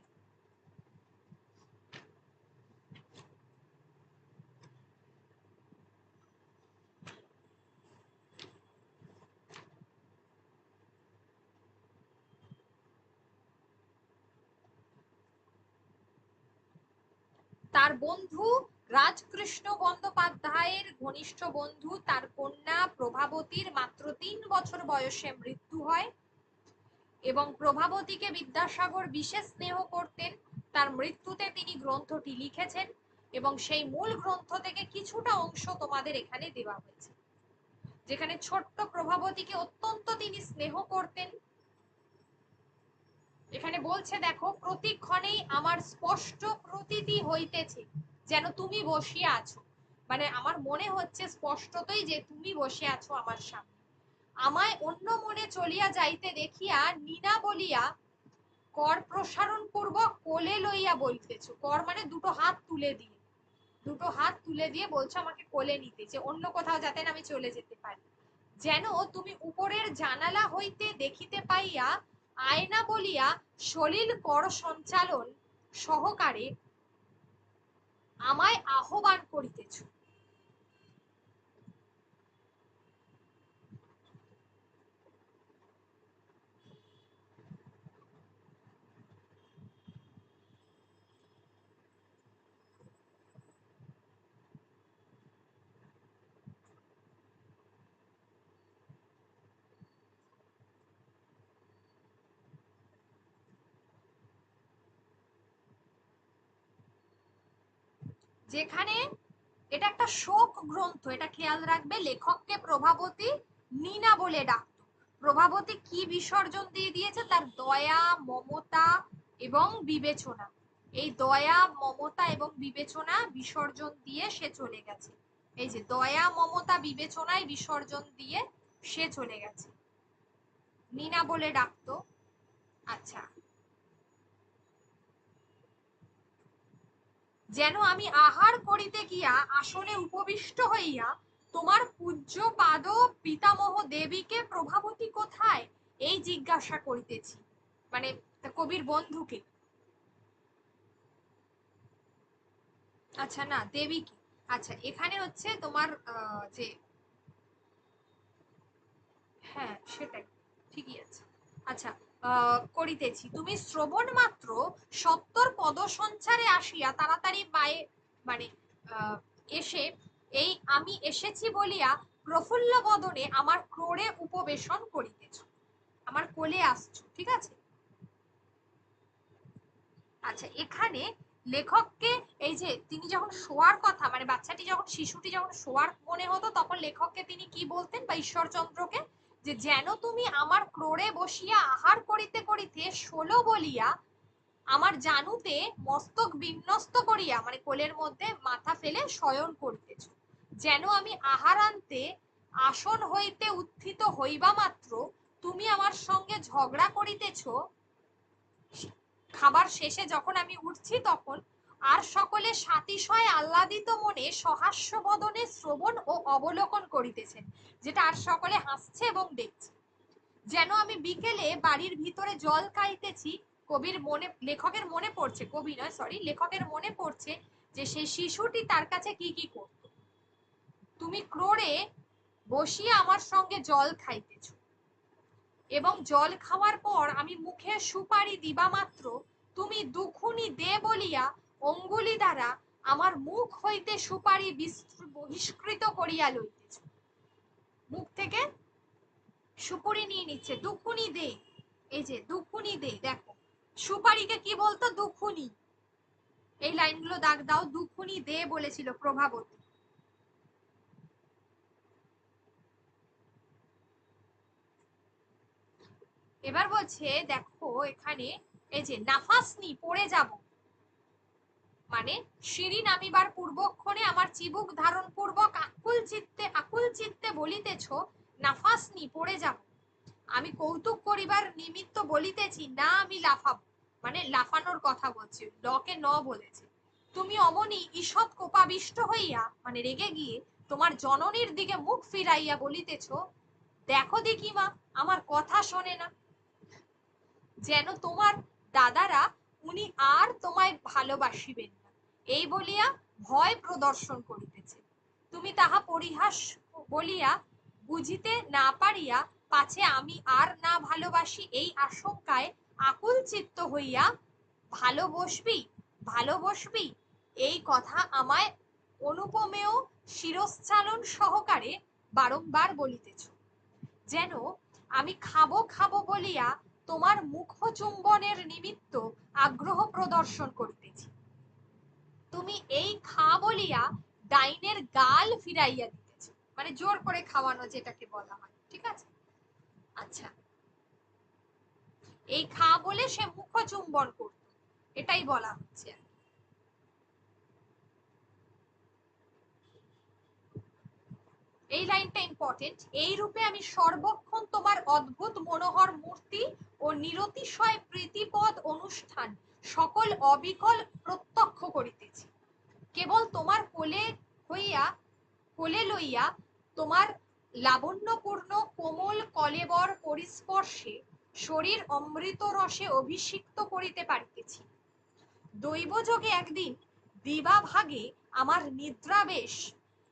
বন্ধু রাজকৃষ্ণ বন্দ্যোপাধ্যায়ের ঘনিষ্ঠ বন্ধু তার কন্যা প্রভাবতীর মাত্র 3 বছর বয়সে মৃত্যু হয় এবং প্রভাবতীকে বিদ্যাসাগর বিশেষ স্নেহ করতেন। তার মৃত্যুতে তিনি গ্রন্থটি লিখেছেন এবং সেই মূল গ্রন্থ থেকে কিছুটা অংশ তোমাদের এখানে দেওয়া হয়েছে, যেখানে ছোট্ট প্রভাবতীকে অত্যন্ত তিনি স্নেহ করতেন। এখানে বলছে দেখো, প্রতিক্ষণেই আমার স্পষ্ট প্রতীতি হইতেছে যেন তুমি বসিয়া আছো, মানে আমার মনে হচ্ছে স্পষ্টতই যে তুমি বসে আছো আমার সামনে। আমায় অন্য মনে চলিয়া যাইতে দেখিয়া নীনা বলিয়া কর প্রসারণ পূর্বক কোলে লইয়া বলিতেছ। কর মানে দুটো হাত তুলে দিয়ে, দুটো হাত তুলে দিয়ে বলছো আমাকে কোলে নিতেছে, অন্য কোথাও যাতে আমি চলে যেতে পারি। যেন তুমি উপরের জানালা হইতে দেখিতে পাইয়া আয়না বলিয়া সলিল কর সঞ্চালন সহকারে আমায় আহ্বান করিতেছ। যেখানে এটা একটা শোক গ্রন্থ, এটা খেয়াল রাখবে, লেখককে প্রভাবতী নীনা বলে ডাকতো। প্রভাবতী কি বিসর্জন দিয়ে দিয়েছে? তার দয়া, মমতা এবং বিবেচনা। এই দয়া, মমতা এবং বিবেচনা বিসর্জন দিয়ে সে চলে গেছে। এই যে দয়া, মমতা, বিবেচনায় বিসর্জন দিয়ে সে চলে গেছে, নীনা বলে ডাকতো। আচ্ছা, যেন আমি আহার করিতে গিয়া আসনে উপবিষ্ট হইয়া তোমার পূজ্য পাদ পিতামহ দেবীকে প্রভাবতী কোথায় এই জিজ্ঞাসা করিতেছি, মানে কবির বন্ধুকে। আচ্ছা না, দেবীকে। আচ্ছা, এখানে হচ্ছে তোমার যে, হ্যাঁ সেটাই, ঠিকই আছে। আচ্ছা, করিতেছি, তুমি শ্রবণ মাত্র সত্তর পদ সঞ্চারে আসিয়া তাড়াতাড়ি পায়ে, মানে এসে এই আমি এসেছি বলিয়া প্রফুল্ল বদনে আমার ক্রোড়ে উপবেশন করিতেছ, আমার কোলে আসছো, ঠিক আছে। আচ্ছা, এখানে লেখককে এই যে তিনি যখন শোয়ার কথা, মানে বাচ্চাটি যখন, শিশুটি যখন শোয়ার মনে হতো, তখন লেখককে তিনি কি বলতেন, বা ঈশ্বরচন্দ্রকে, যে যেন তুমি আমার ক্রোড়ে বসিয়া আহার করিতে করিতে ষোলো বলিয়া আমার জানুতে মস্তক বিন্যস্ত করিয়া, মানে কোলের মধ্যে মাথা ফেলে শয়ন করিতেছ। যেন আমি আহার আনতে আসন হইতে উত্থিত হইবা মাত্র তুমি আমার সঙ্গে ঝগড়া করিতেছ, খাবার শেষে যখন আমি উঠছি তখন, আর সকলে সাতিশয় আহ্লাদিত মনে সহাস্য বদনে শ্রবণ ও অবলোকন করিতেছেন, যেটা আর সকলে হাসছে এবং দেখছে। যেন আমি বিকেলে বাড়ির ভিতরে জল খাইতেছি। কবির মনে, লেখকের মনে পড়ছে, কবি নয় সরি, লেখকের মনে পড়ছে যে সেই শিশুটি তার কাছে কি কি করত। তুমি ক্রোড়ে বসিয়ে আমার সঙ্গে জল খাইতেছ এবং জল খাওয়ার পর আমি মুখে সুপারি দিবা মাত্র তুমি দুখুনি দে বলিয়া অঙ্গুলি দ্বারা আমার মুখ হইতে সুপারি বহিষ্কৃত করিয়া লইতেছ। মুখ থেকে সুপুরি নিয়ে নিচ্ছে, দুখুনি দে, এই যে দুখুনি দে, দেখো সুপারিকে কি বলতো, দুখুনি। এই লাইনগুলো দাগ দাও, দুখুনি দে বলেছিল প্রভাবতী। এবার বলছে দেখো এখানে, এই যে নাফাসনি পড়ে যাব, মানে সিঁড়ি নামিবার পূর্বক্ষণে আমার চিবুক ধারণ পূর্বক আকুল চিত্তে বলিতেছ নাফাসনি পড়ে যাব। আমি কৌতুক করিবার নিমিত্ত বলিতেছি না, আমি লাফাবো, মানে লাফানোর কথা বলছি, ডকে ন বলেছে। তুমি অমনি ঈষৎ কোপাবিষ্ট হইয়া, মানে রেগে গিয়ে তোমার জননীর দিকে মুখ ফিরাইয়া বলিতেছ দেখো দেখি মা, আমার কথা শোনে না, যেন তোমার দাদারা উনি আর তোমায় ভালোবাসিবেন না, এই বলিয়া ভয় প্রদর্শন করিতেছে। তুমি তাহা পরিহাস বলিয়া বুঝিতে না পারিয়া পাছে আমি আর না ভালোবাসি এই আশঙ্কায় আকুল চিত্ত হইয়া ভালোবসবি ভালোবসবি এই কথা আমায় অনুপমেয় শিরশ্চালন সহকারে বারংবার বলিতেছ, যেন আমি খাবো খাবো বলিয়া তোমার মুখ চুম্বনের নিমিত্ত আগ্রহ প্রদর্শন করিতেছি। তুমি এই খা বলিয়া ডাইনের গাল ফিরাইয়া দিতেছ, মানে জোর করে খাওয়ানো যেটাকে বলা হয়, ঠিক আছে। আচ্ছা, এই খা বলে সে মুখ চুম্বন করত, এটাই বলা হচ্ছে। এই লাইনটা ইম্পর্টেন্ট। এই রূপে আমি সর্বক্ষণ তোমার অদ্ভুত মনোহর মূর্তি ও নিরতিশয় প্রীতিপদ অনুষ্ঠান সকল অবিকল প্রত্যক্ষ করিতেছি। কেবল তোমার কোলে লইয়া তোমার লাবণ্যপূর্ণ কোমল কলেবর পরিস্পর্শে শরীর অমৃত রসে অভিষিক্ত করিতে পারিতেছি। দৈবযোগে একদিন দিবা ভাগে আমার নিদ্রাবেশ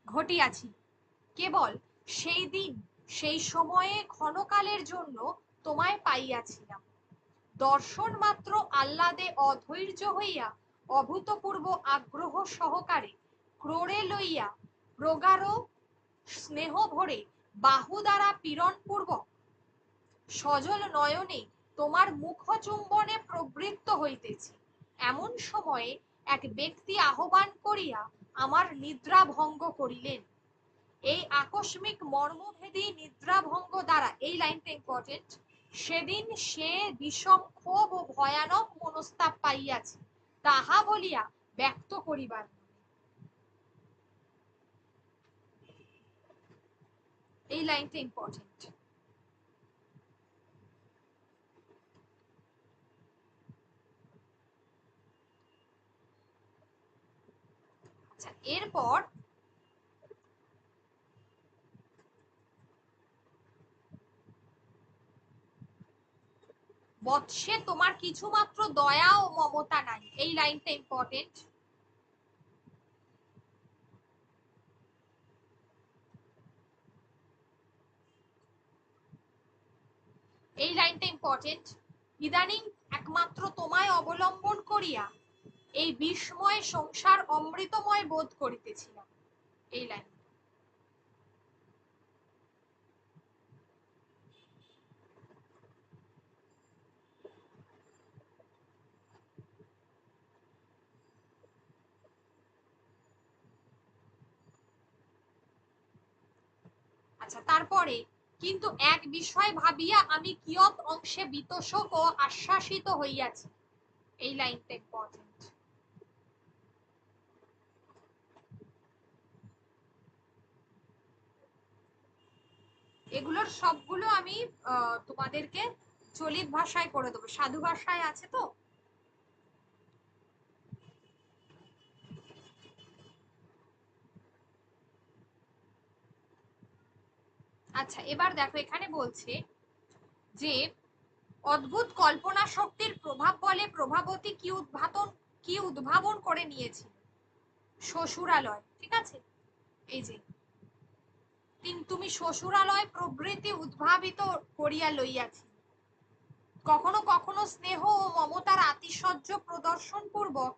ঘটিয়াছিল। কেবল সেই দিন সেই সময়ে ক্ষণকালের জন্য তোমায় পাইয়াছিলাম। দর্শন মাত্র আহ্লাদে অধৈর্য হইয়া অভূতপূর্ব আগ্রহ সহকারে ক্রোড়ে লইয়া প্রগাঢ় স্নেহ ভরে বাহু দ্বারা পীড়ন পূর্বক সজল নয়নে তোমার মুখ চুম্বনে প্রবৃত্ত হইতেছি। এমন সময়ে এক ব্যক্তি আহ্বান করিয়া আমার নিদ্রা ভঙ্গ করিলেন। এই আকস্মিক মর্মভেদী নিদ্রাভঙ্গ দ্বারা, এই লাইনটা ইম্পর্টেন্ট, সেদিন সে বিষম ক্ষোভ ও ভয়ানক মনস্তাপ পাইয়াছে, তাহা বলিয়া ব্যক্ত করিবার। এই লাইনটা ইম্পর্টেন্ট। আচ্ছা, এরপর বৎসে তোমার কিছু মাত্র দয়া ও মমতা নাই, এই লাইনটা ইম্পর্টেন্ট। এই লাইনটা ইম্পর্টেন্ট। ইদানিং একমাত্র তোমায় অবলম্বন করিয়া এই বিস্ময় সংসার অমৃতময় বোধ করিতেছিলাম। এই লাইন। আচ্ছা, তারপরে কিন্তু এক বিষয় ভাবিয়া আমি কিয়ৎ অংশে বিতোষক ও আশ্বাসিত হইয়াছি। এই লাইনটা ইম্পর্টেন্ট। এগুলোর সবগুলো আমি তোমাদেরকে চলিত ভাষায় করে দেবো, সাধু ভাষায় আছে তো। আচ্ছা, এবার দেখো এখানে বলছে যে অদ্ভুত কল্পনা শক্তির প্রভাব বলে প্রভাবতী কি উদ্ভাবন করে নিয়েছিল শ্বশুরালয়, ঠিক আছে। এই যে তুমি শ্বশুরালয় প্রভৃতি উদ্ভাবিত করিয়া লইয়াছি। কখনো কখনো স্নেহ ও মমতার আতিশয্য প্রদর্শন পূর্বক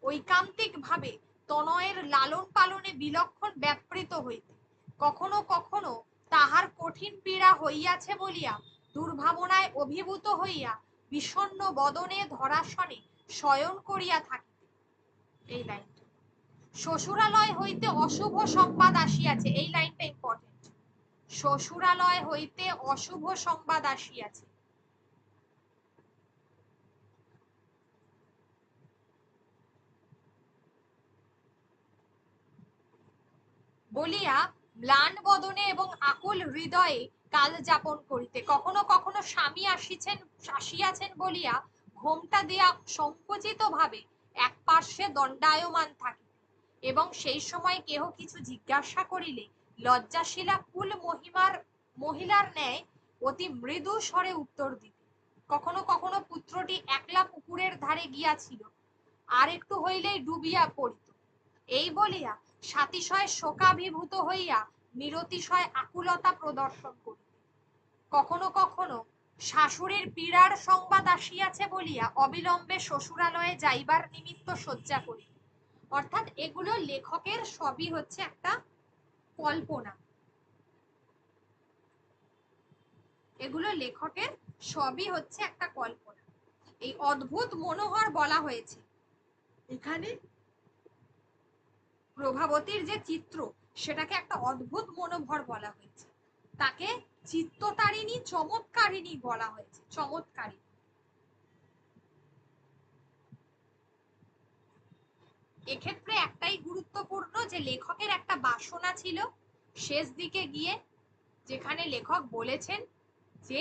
ঐকান্তিক ভাবে তনয়ের লালন পালনে বিলক্ষণ ব্যাপৃত হইতে, কখনো কখনো তাহার কঠিন পীড়া হইয়াছে বলিয়া দুর্ভাবনায় অভিভূত হইয়া বিষণ্ণ বদনে ধরাসনে শয়ন করিয়া থাকিতে। এই লাইনটা শ্বশুরালয় হইতে অশুভ সংবাদ আসিয়াছে, এই লাইনটা ইম্পর্টেন্ট। শ্বশুরালয় হইতে অশুভ সংবাদ আসিয়াছে বলিয়া ম্লান বদনে এবং আকুল হৃদয়ে কাল যাপন করিতে, কখনো কখনো স্বামী আসিয়াছেন বলিয়া ঘোমটা দিয়া সংকুচিত ভাবে এক পার্শ্বে দণ্ডায়মান থাকিতে, এবং সেই সময় কেহ কিছু জিজ্ঞাসা করিলে লজ্জাশীলা কুল মহিলার ন্যায় অতি মৃদু স্বরে উত্তর দিতে। কখনো কখনো পুত্রটি একলা পুকুরের ধারে গিয়াছিল, আর একটু হইলেই ডুবিয়া পড়িত, এই বলিয়া সাতিশয় শোকাভিভূত হইয়া নিরতিশয় আকুলতা প্রদর্শন করিত। কখনো কখনো শাশুড়ির পীড়ার সংবাদ আসিয়াছে বলিয়া অবিলম্বে শ্বশুরালয়ে যাইবার নিমিত্ত শয্যা করিত। অর্থাৎ এগুলো লেখকের সবই হচ্ছে একটা কল্পনা, এগুলো লেখকের সবই হচ্ছে একটা কল্পনা। এই অদ্ভুত মনোহর বলা হয়েছে এখানে প্রভাবতীর যে চিত্র সেটাকে একটা অদ্ভুত মনোহর বলা হয়েছে, তাকে চিত্ততারিণী চমৎকারিণী বলা হয়েছে, চমৎকারিণী। এক্ষেত্রে একটাই গুরুত্বপূর্ণ যে লেখকের একটা বাসনা ছিল শেষ দিকে গিয়ে, যেখানে লেখক বলেছেন যে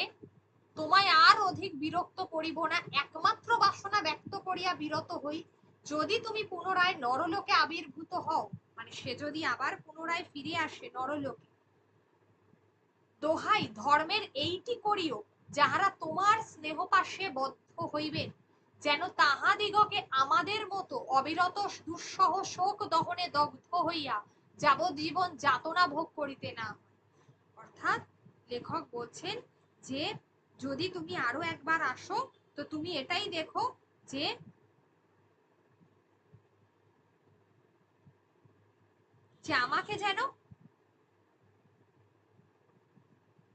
তোমায় আর অধিক বিরক্ত করিব না, একমাত্র বাসনা ব্যক্ত করিয়া বিরত হই, যদি তুমি পুনরায় নরলোকে আবির্ভূত হও, মানে সে যদি আবার পুনরায় ফিরে আসে নরলোকে, দোহাই ধর্মের এইটি করিও যাহারা তোমার স্নেহপাশে বদ্ধ হইবেন, যেন তাহাদিগকে আমাদের মতো অবিরত দুঃসহ শোক দহনে দগ্ধ হইয়া যাবজ্জীবন যাতনা ভোগ করিতে না। অর্থাৎ লেখক বলছেন যে যদি তুমি আরো একবার আসো তো তুমি এটাই দেখো যে আমাকে যেন,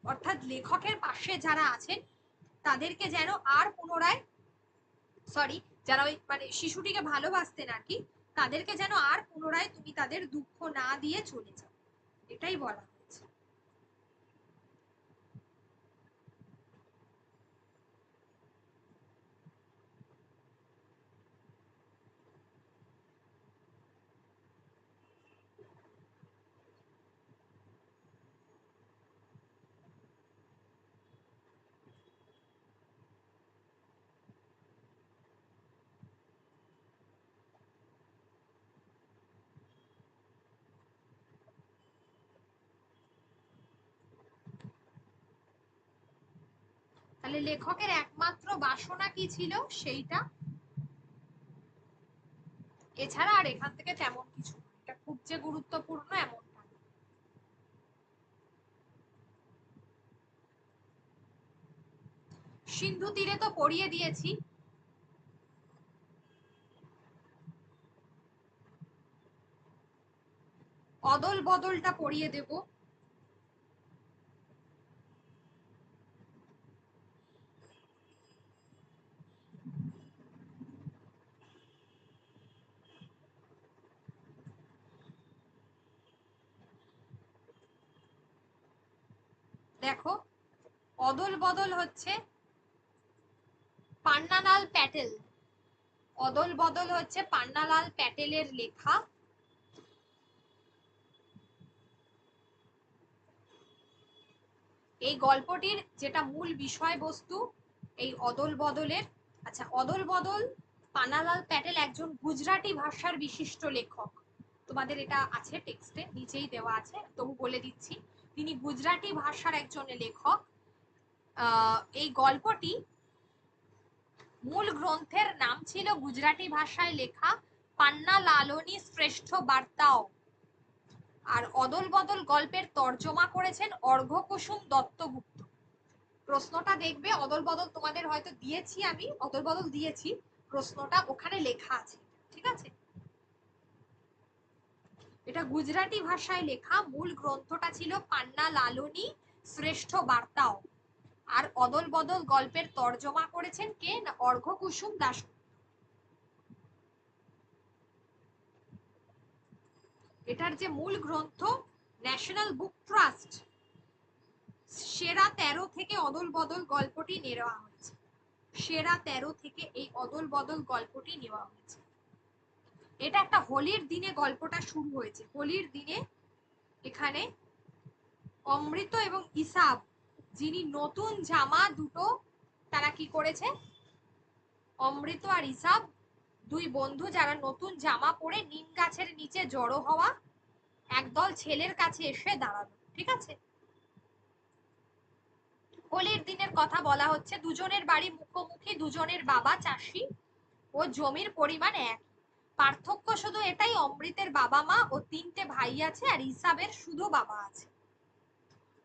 অর্থাৎ লেখকের পাশে যারা আছেন তাদেরকে যেন আর পুনরায়, সরি, যারা ওই মানে শিশুটিকে ভালোবাসতেন আর কি, তাদেরকে যেন আর পুনরায় তুমি তাদের দুঃখ না দিয়ে চলে যাও, এটাই বলা হয়েছে। তাহলে লেখকের একমাত্র বাসনা কি ছিল সেইটা, এছাড়া আর এখান থেকে তেমন কিছু, এটা খুব যে গুরুত্বপূর্ণ এমনটা। সিন্ধু তীরে তো পড়িয়ে দিয়েছি, অদল বদলটা পড়িয়ে দেব। দেখো, অদল বদল হচ্ছে পান্নালাল প্যাটেল, অদল বদল হচ্ছে পান্নালাল প্যাটেলের লেখা। এই গল্পটির যেটা মূল বিষয়বস্তু এই অদল বদলের, আচ্ছা অদল বদল, পান্নালাল প্যাটেল একজন গুজরাটি ভাষার বিশিষ্ট লেখক, তোমাদের এটা আছে টেক্সটে নিচেই দেওয়া আছে, তবু বলে দিচ্ছি, তিনি গুজরাটি ভাষার একজন লেখক। এই গল্পটি মূল গ্রন্থের নাম ছিল গুজরাটি ভাষায় লেখা পান্না লালনী শ্রেষ্ঠ বার্তাও, আর অদল বদল গল্পের তর্জমা করেছেন অর্ঘ্যকুসুম দত্তগুপ্ত। প্রশ্নটা দেখবে অদল বদল তোমাদের হয়তো দিয়েছি, আমি অদল বদল দিয়েছি, প্রশ্নটা ওখানে লেখা আছে, ঠিক আছে। এটা গুজরাটি ভাষায় লেখা, মূল গ্রন্থটা ছিল পান্না লালনী শ্রেষ্ঠ বার্তাও, আর অদল বদল গল্পের তর্জমা করেছেন কে না অর্ঘ্যকুসুম দাস। এটার যে মূল গ্রন্থ ন্যাশনাল বুক ট্রাস্ট সেরা 13 থেকে অদল বদল গল্পটি নেওয়া হয়েছে, সেরা 13 থেকে এই অদল বদল গল্পটি নেওয়া হয়েছে। এটা একটা হোলির দিনে গল্পটা শুরু হয়েছে, হোলির দিনে এখানে অমৃত এবং ইসাব, যিনি নতুন জামা দুটো, তারা কি করেছে, অমৃত আর ইসাব দুই বন্ধু যারা নতুন জামা পরে নিম গাছের নিচে জড়ো হওয়া একদল ছেলের কাছে এসে দাঁড়ালো, ঠিক আছে। হোলির দিনের কথা বলা হচ্ছে, দুজনের বাড়ি মুখোমুখি, দুজনের বাবা চাষি ও জমির পরিমাণ এক, পার্থক্য শুধু এটাই অমৃতের বাবা মা ও 3টে ভাই আছে আর ইসাবের শুধু বাবা আছে।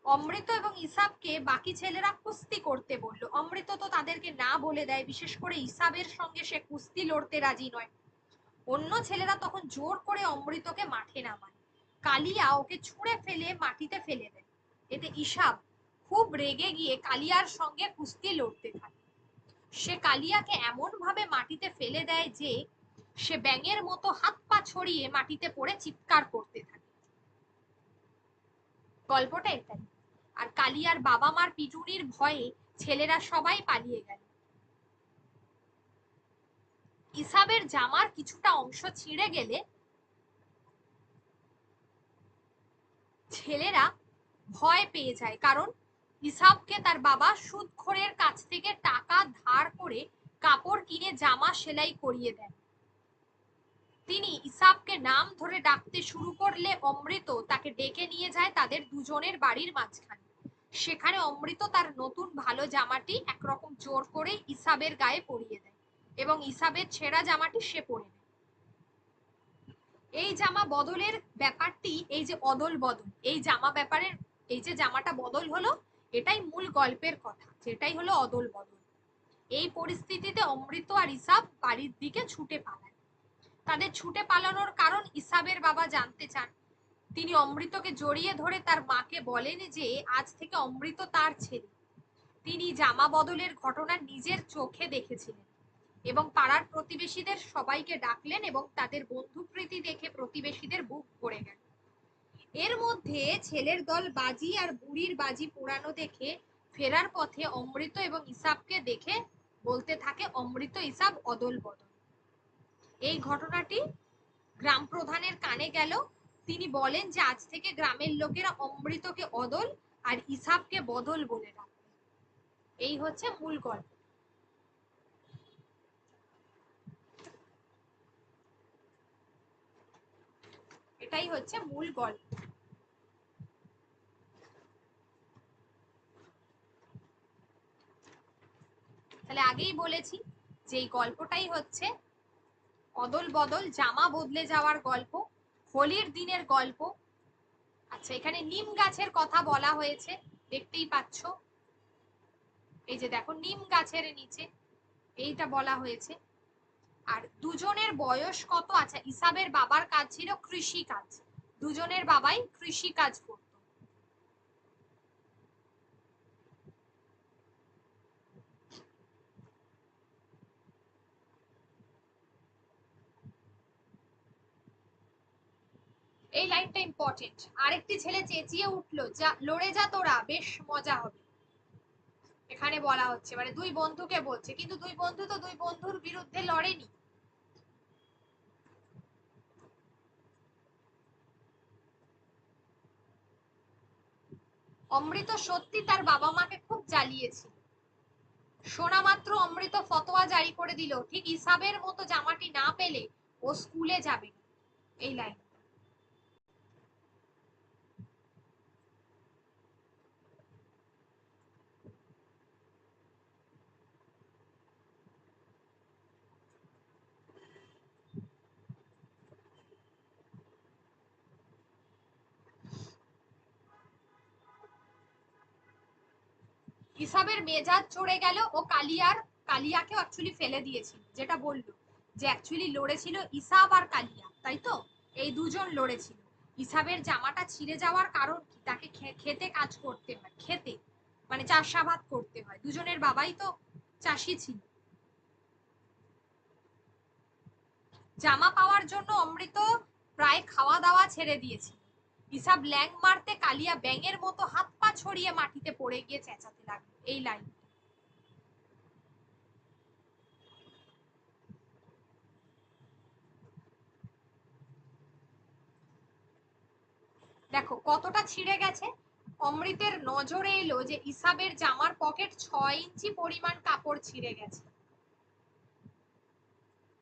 অমৃত এবং ইসাবকে বাকি ছেলেরা কুস্তি করতে বলল, অমৃত তো তাদেরকে না বলে দেয়, বিশেষ করে ইসাবের সঙ্গে সে কুস্তি লড়তে রাজি নয়। অন্য ছেলেরা তখন জোর করে অমৃতকে মাঠে নামায়। কালিয়া ওকে ছুঁড়ে ফেলে মাটিতে ফেলে দেয়। এতে ইসাব খুব রেগে গিয়ে কালিয়ার সঙ্গে কুস্তি লড়তে থাকে। সে কালিয়াকে এমন ভাবে মাটিতে ফেলে দেয় যে সে ব্যাঙের মতো হাত পা ছড়িয়ে মাটিতে পড়ে চিৎকার করতে থাকে। গল্পটা এটাই। আর কালিয়ার বাবা মার পিটুনির ভয়ে ছেলেরা সবাই পালিয়ে গেল। ইসাবের জামার কিছুটা অংশ ছিঁড়ে গেলে ছেলেরা ভয় পেয়ে যায়, কারণ ইসাবকে তার বাবা সুদখোরের কাছ থেকে টাকা ধার করে কাপড় কিনে জামা সেলাই করিয়ে দেন। তিনি ইসাবকে নাম ধরে ডাকতে শুরু করলে অমৃত তাকে ডেকে নিয়ে যায় তাদের দুজনের বাড়ির মাঝখানে। সেখানে অমৃত তার নতুন ভালো জামাটি একরকম জোর করে ইসাবের গায়ে পরিয়ে দেয় এবং ইসাবের ছেঁড়া জামাটি সে পরে নেয়। এই জামা বদলের ব্যাপারটি, এই যে অদল বদল, এই জামা ব্যাপারের, এই যে জামাটা বদল হলো, এটাই মূল গল্পের কথা, যেটাই হলো অদল বদল। এই পরিস্থিতিতে অমৃত আর ইসাব বাড়ির দিকে ছুটে পালায়। তাদের ছুটে পালানোর কারণ ইসাবের বাবা জানতে চান। তিনি অমৃতকে জড়িয়ে ধরে তার মাকে বলেন যে আজ থেকে অমৃত তার ছেলে। তিনি জামা বদলের ঘটনা নিজের চোখে দেখেছিলেন এবং পাড়ার প্রতিবেশীদের সবাইকে ডাকলেন এবং তাদের বন্ধুপ্রীতি দেখে প্রতিবেশীদের বুক ভরে গেল। এর মধ্যে ছেলের দল বাজি আর বুড়ির বাজি পোড়ানো দেখে ফেরার পথে অমৃত এবং ইসাবকে দেখে বলতে থাকে অমৃত ইসাব অদল বদল। এই ঘটনাটি গ্রাম প্রধানের কানে গেল। তিনি বলেন যে আজ থেকে গ্রামের লোকেরা অমৃতকে অদল আর ইসাবকে বদল বলে ডাকবে। এই হচ্ছে মূল গল্প। এটাই হচ্ছে মূল গল্প। তাহলে আগেই বলেছি যে এই গল্পটাই হচ্ছে অদল বদল, জামা বদলে যাওয়ার গল্প, হোলির দিনের গল্প। আচ্ছা, এখানে নিম গাছের কথা বলা হয়েছে, দেখতেই পাচ্ছ, এই যে দেখো নিম গাছের নিচে এইটা বলা হয়েছে। আর দুজনের বয়স কত? আচ্ছা, ইসাবের বাবার কাজ ছিল কৃষি কাজ, দুজনের বাবাই কৃষি কাজ করত। এই লাইনটা ইম্পর্টেন্ট। আরেকটি ছেলে চেঁচিয়ে উঠলো, যা লড়ে যা তোরা, বেশ মজা হবে। এখানে বলা হচ্ছে মানে দুই বন্ধুকে বলছে, কিন্তু দুই বন্ধু তো দুই বন্ধুর বিরুদ্ধে লড়েনি। অমৃত সত্যি তার বাবা মাকে খুব জ্বালিয়েছিল। শোনা মাত্র অমৃত ফতোয়া জারি করে দিল, ঠিক ইসাবের মতো জামাটি না পেলে ও স্কুলে যাবে। এই লাইন। ইসাবের মেজাজ চড়ে গেল ও কালিয়াকেও অ্যাকচুয়ালি ফেলে দিয়েছিল, যেটা বললো যে অ্যাকচুয়ালি লড়েছিল ইসাব আর কালিয়া, তাই তো? এই দুজন লড়েছিল। ইসাবের জামাটা ছিঁড়ে যাওয়ার কারণ কি? তাকে খেতে কাজ করতে হয়, খেতে মানে চাষাবাদ করতে হয়, দুজনের বাবাই তো চাষি ছিল। জামা পাওয়ার জন্য অমৃত প্রায় খাওয়া দাওয়া ছেড়ে দিয়েছিল। ইসাব ল্যাং মারতে কালিয়া ব্যাঙের মতো হাত পা ছড়িয়ে মাটিতে পড়ে গিয়ে চেঁচাতে লাগলো। এই লাইন। দেখো কতটা ছিঁড়ে গেছে। অমৃতের নজরে এলো যে ইসাবের জামার পকেট 6 ইঞ্চি পরিমাণ কাপড় ছিঁড়ে গেছে।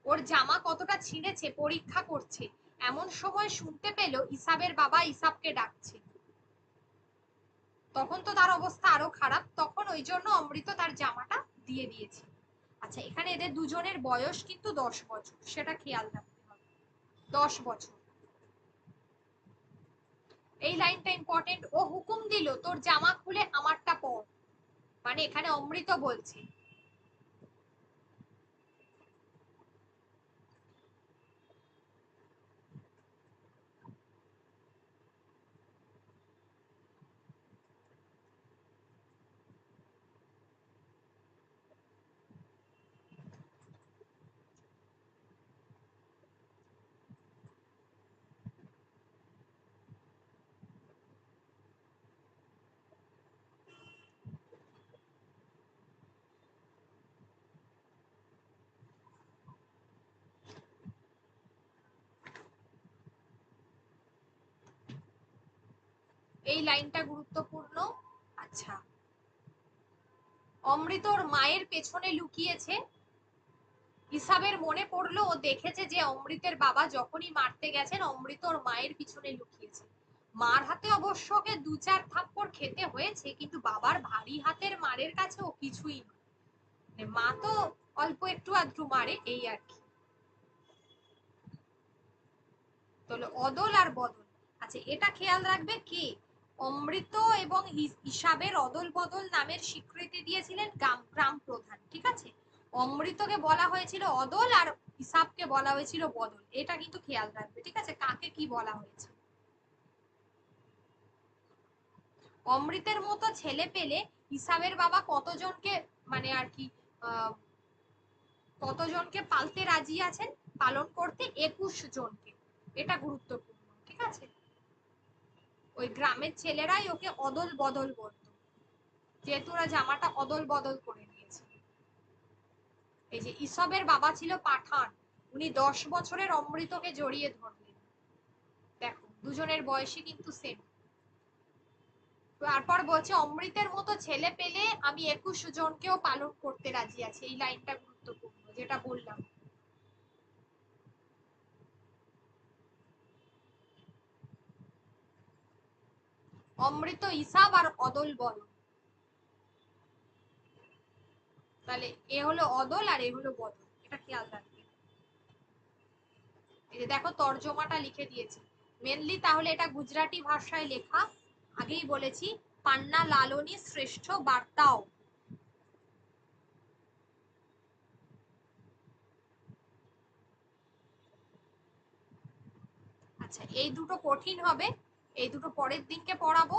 ওর জামা কতটা ছিঁড়েছে পরীক্ষা করছে, এমন সময় শুনতে পেল ইসাবের বাবা ইসাবকে ডাকছে। তখন তো তার অবস্থা আরো খারাপ, তখন ওই জন্য অমৃত তার জামাটা দিয়ে দিয়েছে। আচ্ছা, এখানে এদের দুজনের বয়স কিন্তু 10 বছর, সেটা খেয়াল রাখতে হবে। 10 বছর। এই লাইনটা ইম্পর্টেন্ট। ও হুকুম দিল তোর জামা খুলে আমারটা পর। মানে এখানে অমৃত বলছে এই লাইনটা গুরুত্বপূর্ণ। আচ্ছা, অমৃতর মায়ের পেছনে লুকিয়েছে। ইসাবের মনে পড়লো, ও দেখেছে যে অমৃতের বাবা যখনই মারতে গেছেন অমৃত ওর মায়ের পিছনে লুকিয়েছে। মার হাতে অবশ্য ওকে 2-4 থাপ্পড় খেতে হয়েছে, কিন্তু বাবার ভারী হাতের মারের কাছে ও কিছুই নয়। মা তো অল্প একটু আধটু মারে, এই আর কি। তাহলে অদল আর বদল। আচ্ছা, এটা খেয়াল রাখবে কি, অমৃত এবং ইসাবের অদল বদল নামের স্বীকৃতি দিয়েছিলেন গ্রাম প্রধান, ঠিক আছে। অমৃতকে বলা হয়েছিল অদল আর ইসাবকে বলা হয়েছিল বদল, এটা কিন্তু খেয়াল রাখবে, ঠিক আছে, কাকে কি বলা হয়েছে। অমৃতের মতো ছেলে পেলে ইসাবের বাবা কতজনকে মানে আর কি কতজনকে পালতে রাজি আছেন, পালন করতে 21 জনকে। এটা গুরুত্বপূর্ণ, ঠিক আছে। ওই গ্রামের ছেলেরাই ওকে অদল বদল বলতো, যেহেতু ওরা জামাটা অদল বদল করে নিয়েছে। এই যে ইসবের বাবা ছিল পাঠান, উনি 10 বছরের অমৃতকে জড়িয়ে ধরলেন। দেখো দুজনের বয়সই কিন্তু সেম। তারপর বলছে অমৃতের মতো ছেলে পেলে আমি 21 জনকেও পালন করতে রাজি আছি। এই লাইনটা গুরুত্বপূর্ণ, যেটা বললাম। অমৃত ইসাব আর অদল বদল, তাহলে এ হলো অদল আর এ হলো বদল, এটা খেয়াল রাখবে। এই যে দেখো তর্জমাটা লিখে দিয়েছি মেনলি, তাহলে এটা গুজরাটি ভাষায় লেখা। আগেই বলেছি পান্না লালনী শ্রেষ্ঠ বার্তাও। আচ্ছা, এই দুটো কঠিন হবে, এই দুটো পরের দিনকে পড়াবো।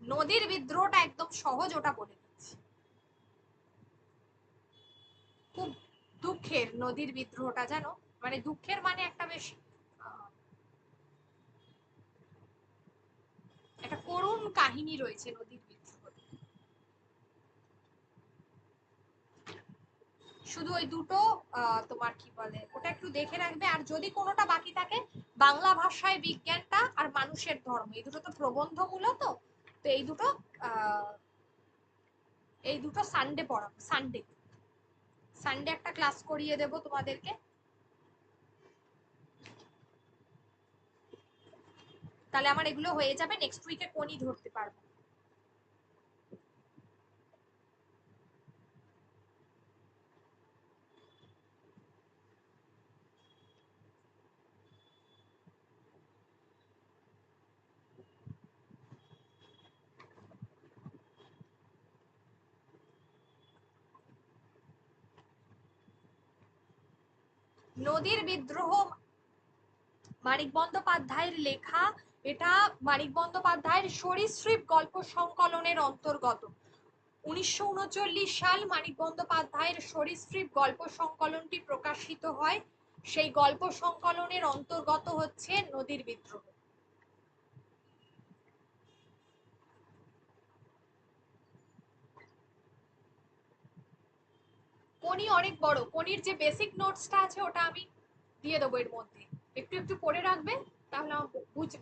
নদীর বিদ্রোহটা একদম সহজ, ওটা বলে দিচ্ছি। খুব দুঃখের নদীর বিদ্রোহটা, জানো, মানে দুঃখের মানে একটা বেশ একটা করুণ কাহিনী রয়েছে নদীর বিদ্রোহ। শুধু ওই দুটো তোমার কি বলে ওটা একটু দেখে রাখবে। আর যদি কোনোটা বাকি থাকে, বাংলা ভাষায় বিজ্ঞানটা আর মানুষের ধর্ম, এই দুটো তো প্রবন্ধমূলক, তো তো এই দুটো সানডে পড়াবো। সানডে সানডে একটা ক্লাস করিয়ে দেব তোমাদেরকে। তাহলে আমার এগুলো হয়ে যাবে, নেক্সট উইকে কোনই ধরতে পারবো। নদীর বিদ্রোহ মানিক বন্দ্যোপাধ্যায়ের লেখা। এটা মানিক বন্দ্যোপাধ্যায়ের সরীসৃপ গল্প সংকলনের অন্তর্গত। 1939 সাল মানিক বন্দ্যোপাধ্যায়ের সরীসৃপ গল্প সংকলনটি প্রকাশিত হয়। সেই গল্প সংকলনের অন্তর্গত হচ্ছে নদীর বিদ্রোহ। কোনি অনেক বড়, কোনির যে বেসিক নোটসটা আছে ওটা আমি দিয়ে দেবো এর মধ্যে, একটু একটু পড়ে রাখবে, তাহলে আমার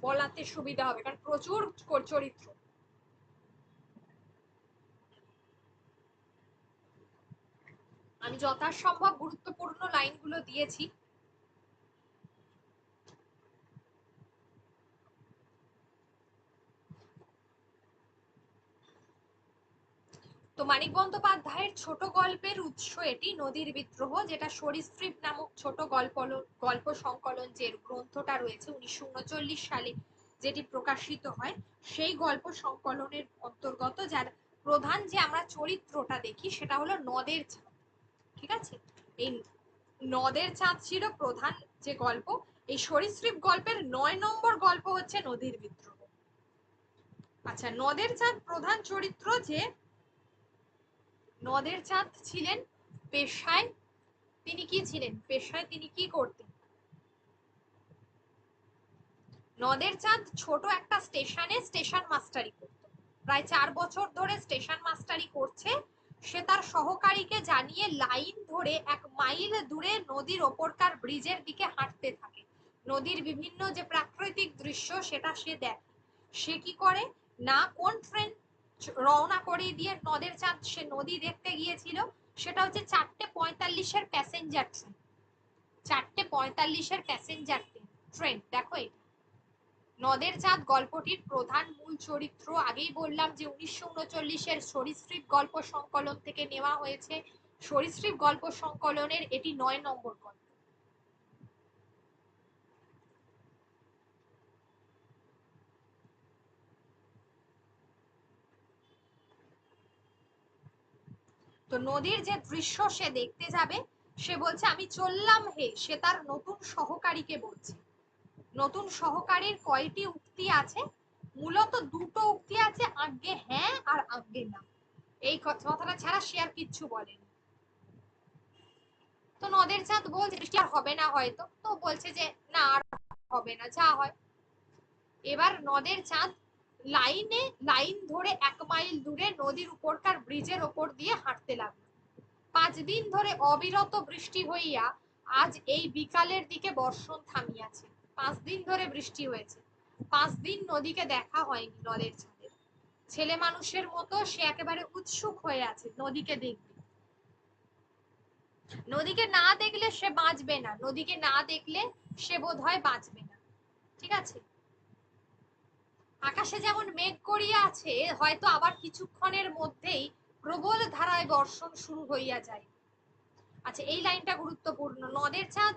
বলাতে সুবিধা হবে, কারণ প্রচুর চরিত্র। আমি যথাসম্ভব গুরুত্বপূর্ণ লাইনগুলো দিয়েছি। তো মানিক বন্দ্যোপাধ্যায়ের ছোট গল্পের উৎস এটি, নদীর বিদ্রোহ, যেটা সরীসৃপ নামক ছোট গল্প সংকলন যে গ্রন্থটা রয়েছে 1939 সালে যেটি প্রকাশিত হয়, সেই গল্প সংকলনের অন্তর্গত। যার প্রধান যে আমরা চরিত্রটা দেখি সেটা হলো নদের চাঁদ, ঠিক আছে। এই নদের চাঁদ ছিল প্রধান যে গল্প। এই সরীসৃপ গল্পের 9 নম্বর গল্প হচ্ছে নদীর বিদ্রোহ। আচ্ছা, নদের চাঁদ প্রধান চরিত্র। যে নদের চাঁদ ছিলেন পেশায়, তিনি কি ছিলেন, পেশায় তিনি কি করতেন? নদের চাঁদ ছোট একটা স্টেশনে স্টেশন মাস্টারি করত। প্রায় 4 বছর ধরে স্টেশন মাস্টারি করছে। সে তার সহকারীকে জানিয়ে লাইন ধরে 1 মাইল দূরে নদীর ওপরকার ব্রিজের দিকে হাঁটতে থাকে। নদীর বিভিন্ন যে প্রাকৃতিক দৃশ্য সেটা সে দেখে। সে কি করে না, কোন ট্রেন রওনা করে দিয়ে নদের চাঁদ সে নদী দেখতে গিয়েছিল, সেটা হচ্ছে 4:45-এর প্যাসেঞ্জার ট্রেন। 4:45-এর প্যাসেঞ্জার ট্রেন। দেখো এটা নদের চাঁদ গল্পটির প্রধান মূল চরিত্র। আগেই বললাম যে 1939-এর সরীসৃপ গল্প সংকলন থেকে নেওয়া হয়েছে। সরীসৃপ গল্প সংকলনের এটি 9 নম্বর গল্প। তো নদীর যে দৃশ্য সে দেখতে যাবে, সে বলছে আমি চললাম হে, সে তার নতুন সহকারীকে বলছে। নতুন সহকারীর কয়টি উক্তি আছে? মূলত দুটো উক্তি আছে, আজ্ঞে হ্যাঁ আর আজ্ঞে না। এই কথাটা ছাড়া সে আর কিচ্ছু বলেনি। তো নদের চাঁদ বলছে বৃষ্টি আর হবে না হয়তো, তো বলছে যে না আর হবে না, যা হয়। এবার নদের চাঁদ লাইন ধরে 1 মাইল দূরে নদীর উপরকার ব্রিজের ওপর দিয়ে হাঁটতে লাগলো। 5 দিন ধরে অবিরত বৃষ্টি হইয়া আজ এই বিকালের দিকে বর্ষণ থামিয়াছে। 5 দিন ধরে বৃষ্টি হয়েছে, 5 দিন নদীকে দেখা হয়নি নদের চাঁদের। ছেলে মানুষের মতো সে একেবারে উৎসুক হয়ে আছে নদীকে দেখবে। নদীকে না দেখলে সে বাঁচবে না, নদীকে না দেখলে সে বোধহয় বাঁচবে না। ঠিক আছে, আকাশে যেমন মেঘ করিয়া আছে, হয়তো আবার কিছুক্ষণের মধ্যেই প্রবল ধারায় বর্ষণ শুরু হইয়া যায়। আচ্ছা, এই লাইনটা গুরুত্বপূর্ণ। নদের চাঁদ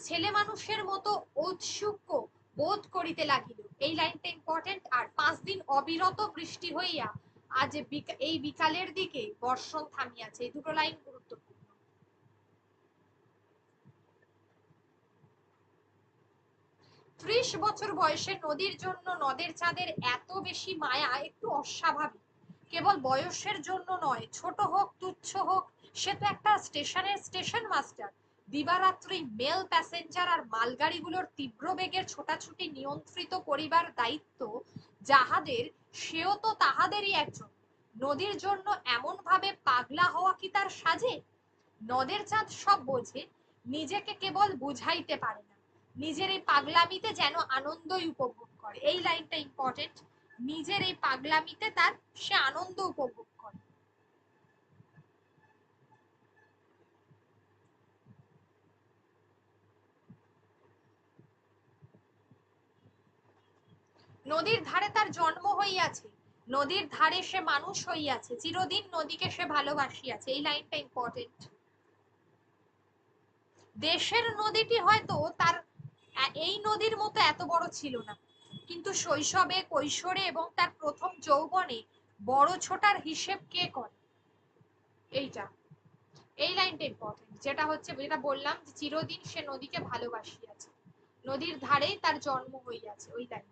ছেলে মানুষের মতো ঔৎসুক্য বোধ করিতে লাগিল, এই লাইনটা ইম্পর্টেন্ট। আর 5 দিন অবিরত বৃষ্টি হইয়া আজ এই বিকালের দিকে বর্ষণ থামিয়াছে, এই দুটো লাইন গুরুত্বপূর্ণ। 30 বছর বয়সে নদীর জন্য নদের চাঁদের এত বেশি মায়া একটু অস্বাভাবিক। কেবল বয়সের জন্য নয়, ছোট হোক তুচ্ছ হোক, সে তো একটা স্টেশন মাস্টার। দিবারাত্রি মেল প্যাসেঞ্জার আর মালগাড়িগুলোর তীব্র বেগের ছোটাছুটি নিয়ন্ত্রিত করিবার দায়িত্ব যাহাদের, সেও তো তাহাদেরই একজন। নদীর জন্য এমন ভাবে পাগলা হওয়া কি তার সাজে? নদের চাঁদ সব বোঝে, নিজেকে কেবল বুঝাইতে পারে না। নিজের এই পাগলামিতে যেন আনন্দই উপভোগ করে, এই লাইনটা ইম্পর্টেন্ট। নিজের এই পাগলামিতে তার সে আনন্দ উপভোগ করে। নদীর ধারে তার জন্ম হইয়াছে, নদীর ধারে সে মানুষ হইয়াছে, চিরদিন নদীকে সে ভালোবাসিয়াছে, এই লাইনটা ইম্পর্টেন্ট। দেশের নদীটি হয়তো তার এই নদীর মতো এত বড় ছিল না, কিন্তু শৈশবে কৈশোরে এবং তার প্রথম যৌবনে বড় ছোটার হিসেব কে করে? এইটা, এই লাইনটা ইম্পর্টেন্ট, যেটা হচ্ছে যেটা বললাম যে চিরদিন সে নদীকে ভালোবাসিয়াছে, নদীর ধারেই তার জন্ম হইয়াছে, ওই লাইন।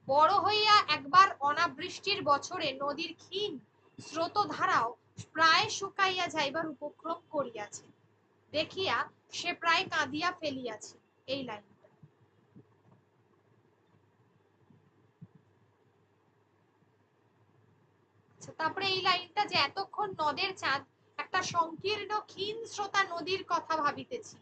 বড় হইয়া একবার অনাবৃষ্টির বছরে নদীর ক্ষীণ স্রোতধারাও প্রায় শুকাইয়া যাইবার উপক্রম করিয়াছে দেখিয়া সে প্রায় কাঁদিয়া ফেলিয়াছে, এই লাইন। তারপরে এই লাইনটা যে এতক্ষণ নদের চাঁদ একটা সংকীর্ণ ক্ষীণ স্রোতা নদীর কথা ভাবিতেছি।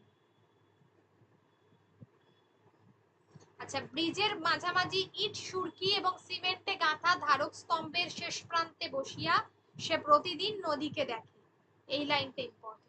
আচ্ছা, ব্রিজের মাঝামাঝি ইট সুরকি এবং সিমেন্টে গাঁথা ধারক স্তম্ভের শেষ প্রান্তে বসিয়া সে প্রতিদিন নদীকে দেখে, এই লাইনটা ইম্পর্টেন্ট।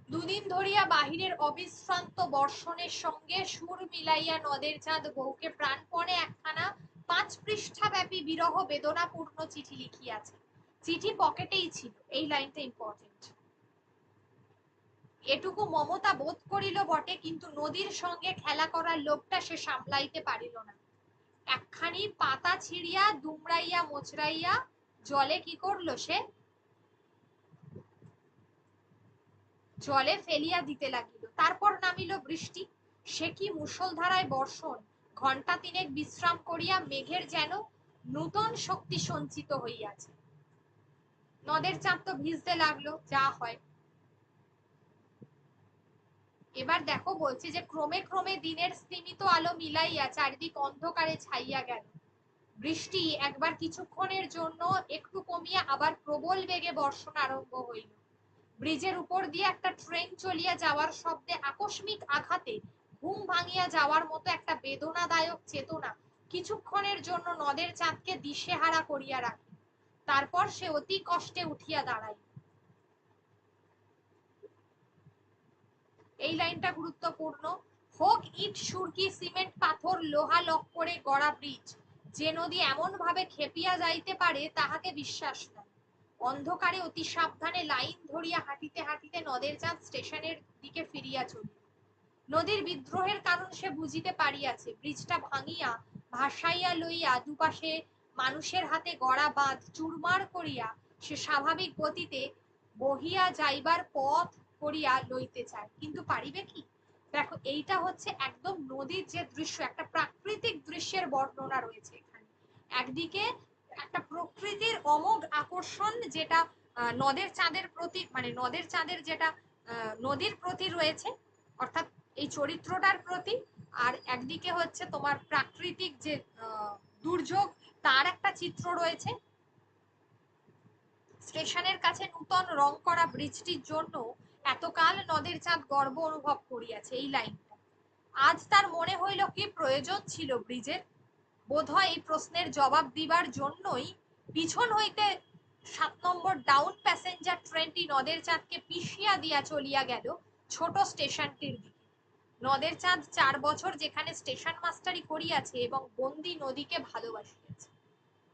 দুদিন ধরিয়া বাহিরের অবিশ্রান্ত বর্ষণের সঙ্গে সুর মিলাইয়া নদের চাঁদ বউকে প্রাণপণে একখানা 5 পৃষ্ঠা ব্যাপী বিরহ বেদনাপূর্ণ চিঠি লিখিয়াছে। চিঠি পকেটেই ছিল, এই লাইনটা ইম্পর্টেন্ট। এটুকু মমতা বোধ করিল বটে, কিন্তু নদীর সঙ্গে খেলা করার লোকটা সে সামলাইতে পারিল না। একখানি পাতা ছিঁড়িয়া দুমড়াইয়া মোচড়াইয়া জলে কি করলো সে? জলে ফেলিয়া দিতে লাগিল। তারপর নামিল বৃষ্টি, সে কি মুষলধারায় বর্ষণ! ঘণ্টা তিনেক বিশ্রাম করিয়া মেঘের যেন নূতন শক্তি সঞ্চিত হইয়াছে। নদের চাঁদ তো ভিজতে লাগলো, যা হয়। এবার দেখো বলছে যে ক্রমে ক্রমে দিনের স্তিমিত আলো মিলাইয়া চারিদিক অন্ধকারে ছাইয়া গেল। বৃষ্টি একবার কিছুক্ষণের জন্য একটু কমিয়া আবার প্রবল বেগে বর্ষণ আরম্ভ হইল। ব্রিজের উপর দিয়ে একটা ট্রেন চলিয়া যাওয়ার শব্দে আকস্মিক আঘাতে ঘুম ভাঙিয়া যাওয়ার মতো একটা বেদনাদায়ক চেতনা কিছুক্ষণের জন্য নদের চাঁদকে দিশেহারা করিয়া রাখে। তারপর সে অতি কষ্টে উঠিয়া দাঁড়ায়। এই লাইনটা গুরুত্বপূর্ণ। হোক ইট সুরকি সিমেন্ট পাথর লোহা লক্করে গড়া ব্রিজ, যে নদী এমন ভাবে খেপিয়া যাইতে পারে তাহাকে বিশ্বাস নাই। অন্ধকারে অতি সাবধানে লাইন ধরিয়া হাঁটিতে হাঁটিতে নদের চাঁদ স্টেশনের দিকে ফিরিয়া চলিল। নদীর বিদ্রোহের কারণ সে বুঝিতে পারিয়াছে। ব্রিজটা ভাঙিয়া ভাসাইয়া লইয়া দুপাশে মানুষের হাতে গড়া বাঁধ চুরমার করিয়া সে স্বাভাবিক গতিতে বহিয়া যাইবার পথ করিয়া লইতে চায়, কিন্তু পারিবে কি? দেখো, এইটা হচ্ছে একদম নদীর যে দৃশ্য, একটা প্রাকৃতিক দৃশ্যের বর্ণনা রয়েছে এখানে। একদিকে একটা প্রকৃতির অমোঘ আকর্ষণ, যেটা নদের চাঁদের প্রতি, মানে নদের চাঁদের যেটা নদীর প্রতি রয়েছে, অর্থাৎ এই চরিত্রটার প্রতি। আর একদিকে হচ্ছে তোমার প্রাকৃতিক যে দুর্যোগ, তার একটা চিত্র রয়েছে। স্টেশনের কাছে নূতন রং করা ব্রিজটির জন্য এতকাল নদের চাঁদ গর্ব অনুভব করিয়াছে। এই লাইনটা, আজ তার মনে হইল কি প্রয়োজন ছিল ব্রিজের। বোধহয় এই প্রশ্নের জবাব দিবার জন্যই পিছন হইতে 7 নম্বর ডাউন প্যাসেঞ্জার ট্রেনটি নদের চাঁদকে পিষিয়া দিয়া চলিয়া গেল ছোট স্টেশনটির দিকে। নদের চাঁদ 4 বছর যেখানে স্টেশন মাস্টারি করিয়াছে এবং বন্দি নদীকে ভালোবাসিয়াছে।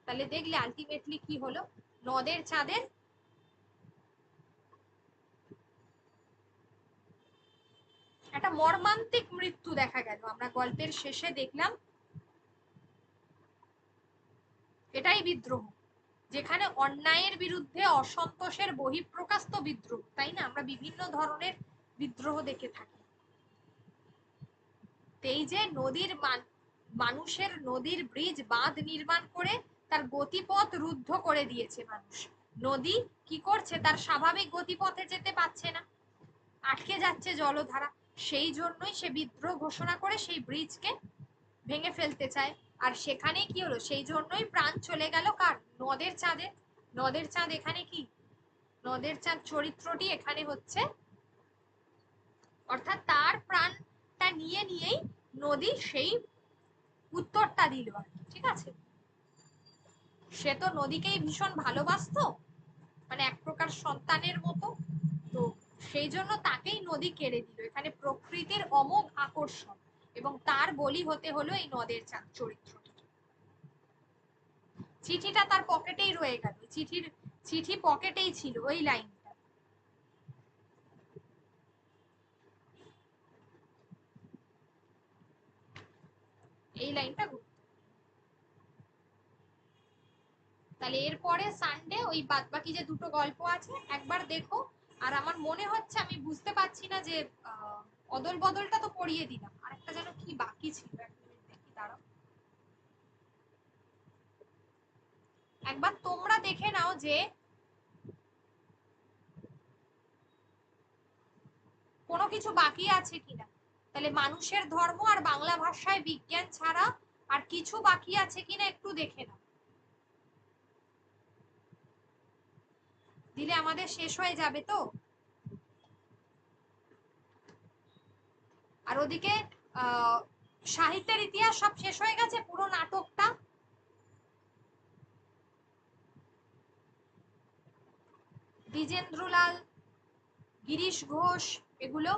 তাহলে দেখলে আলটিমেটলি কি হলো, নদের চাঁদের একটা মর্মান্তিক মৃত্যু দেখা গেল। আমরা গল্পের শেষে দেখলাম এটাই বিদ্রোহ, যেখানে অন্যায়ের বিরুদ্ধে অসন্তোষের বহিঃপ্রকাশ তো বিদ্রোহ, তাই না? আমরা বিভিন্ন ধরনের বিদ্রোহ দেখে থাকি। এই যে নদীর মানুষের নদীর ব্রিজ বাঁধ নির্মাণ করে তার গতিপথ রুদ্ধ করে দিয়েছে মানুষ। নদী কি করছে? তার স্বাভাবিক গতিপথে যেতে পারছে না, আটকে যাচ্ছে জলধারা। সেই জন্যই সে বিদ্রোহ ঘোষণা করে সেই ব্রিজকে ভেঙে ফেলতে চায়। আর সেখানেই কি হলো, সেই জন্যই প্রাণ চলে গেল কার? নদের চাঁদে। নদের চাঁদ এখানে কি, নদের চাঁদ চরিত্রটি এখানে হচ্ছে, অর্থাৎ তার প্রাণটা নিয়ে নিয়েই নদী সেই উত্তরটা দিল আর কি, ঠিক আছে? সে তো নদীকেই ভীষণ ভালোবাসতো, মানে এক প্রকার সন্তানের মতো। তো সেই জন্য তাকেই নদী কেড়ে দিল। এখানে প্রকৃতির অমোঘ আকর্ষণ, এবং তার বলি হতে হলো এই নদের চাঁদ চরিত্রটি। চিঠিটা তার পকেটেই রয়ে গেল, চিঠি পকেটেই ছিল, ওই লাইনটা। এই লাইনটা। তাহলে এরপরে সানডে ওই বাদবাকি যে দুটো গল্প আছে একবার দেখো। আর আমার মনে হচ্ছে, আমি বুঝতে পারছি না যে অদল বদলটা তো পড়িয়ে দিলাম, আর একটা যেন কি বাকি ছিল, এক মিনিট দেখি, দাঁড়াও। একবার তোমরা দেখে নাও যে কোনো কিছু বাকি আছে কিনা। তাহলে মানুষের ধর্ম আর বাংলা ভাষায় বিজ্ঞান ছাড়া আর কিছু বাকি আছে কিনা একটু দেখে নাও, দিলে আমাদের শেষ হয়ে যাবে তো। আর ওদিকে সাহিত্যের ইতিহাস সব শেষ হয়ে গেছে, পুরো নাটকটা। দ্বিজেন্দ্রলাল, গিরিশ ঘোষ, এগুলো